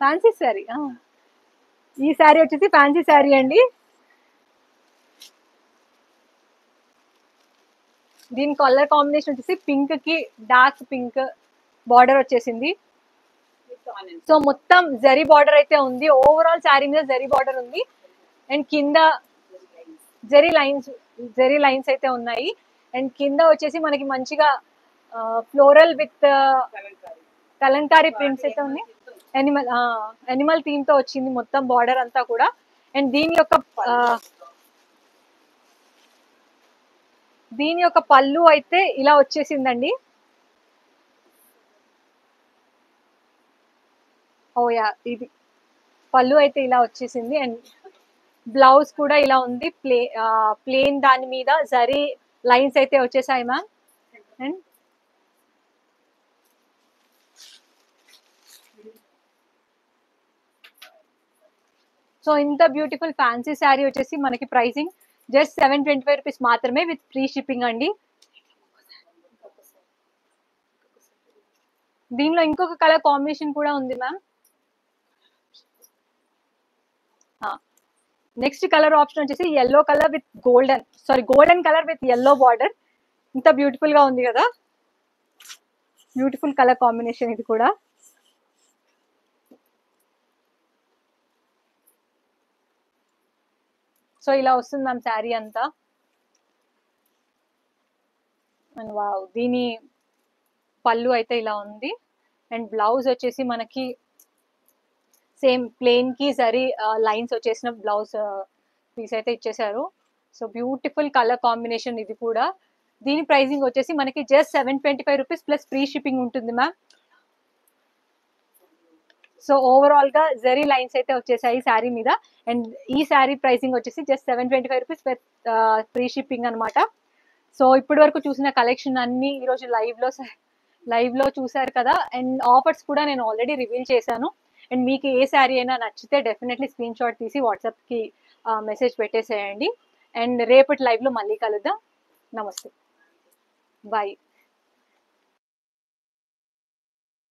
Fancy sari, ఈ శారీ వచ్చేసి ఫ్యాన్సీ శారీ అండి. దీని కలర్ కాంబినేషన్ వచ్చేసి పింక్ కి డార్క్ పింక్ బార్డర్ వచ్చేసింది. సో మొత్తం జరీ బార్డర్ అయితే ఉంది. ఓవరాల్ శారీ మీద జరీ బార్డర్ ఉంది. అండ్ కింద జరీ లైన్స్ అయితే ఉన్నాయి. అండ్ కింద వచ్చేసి మనకి మంచిగా ఫ్లోరల్ విత్ కలంకారీ ప్రింట్స్ అయితే ఉన్నాయి. ఎనిమల్ థీమ్ తో వచ్చింది మొత్తం బార్డర్ అంతా కూడా. అండ్ దీని యొక్క పళ్ళు అయితే ఇలా వచ్చేసిందండి. ఇది పళ్ళు అయితే ఇలా వచ్చేసింది. అండ్ బ్లౌజ్ కూడా ఇలా ఉంది, ప్లేన్ దాని మీద జరీ లైన్స్ అయితే వచ్చేసాయి మ్యామ్. అండ్ సో ఇంత బ్యూటిఫుల్ ఫ్యాన్సీ శారీ వచ్చేసి మనకి ప్రైసింగ్ జస్ట్ 725 రూపీస్ మాత్రమే విత్ ఫ్రీ షిప్పింగ్ అండి. దీనిలో ఇంకొక కలర్ కాంబినేషన్ కూడా ఉంది మ్యామ్. నెక్స్ట్ కలర్ ఆప్షన్ వచ్చేసి yellow colour with golden colour with yellow border. ఇంత బ్యూటిఫుల్ గా ఉంది కదా, బ్యూటిఫుల్ కలర్ కాంబినేషన్ ఇది కూడా. సో ఇలా వస్తుంది మ్యామ్ శారీ అంతా. అండ్ వావ్, దీని పళ్ళు అయితే ఇలా ఉంది. అండ్ బ్లౌజ్ వచ్చేసి మనకి సేమ్ ప్లెయిన్ కి సరీ లైన్స్ వచ్చేసిన బ్లౌజ్ పీస్ అయితే ఇచ్చేసారు. సో బ్యూటిఫుల్ కలర్ కాంబినేషన్ ఇది కూడా. దీని ప్రైసింగ్ వచ్చేసి మనకి just 725 rupees plus free shipping ఉంటుంది మ్యామ్. సో ఓవరాల్ గా జరీ లైన్స్ అయితే వచ్చేసాయి శారీ మీద. అండ్ ఈ శారీ ప్రైసింగ్ వచ్చేసి just 725 rupees with free shipping అనమాట. సో ఇప్పటి వరకు చూసిన కలెక్షన్ అన్ని ఈరోజు లైవ్ లో చూసారు కదా. అండ్ ఆఫర్స్ కూడా నేను ఆల్రెడీ రివీల్ చేశాను. అండ్ మీకు ఏ శారీ అయినా నచ్చితే డెఫినెట్లీ స్క్రీన్ షాట్ తీసి వాట్సాప్ కి మెసేజ్ పెట్టేసేయండి. అండ్ రేపటి లైవ్ లో మళ్ళీ కలుద్దాం. నమస్తే, బాయ్.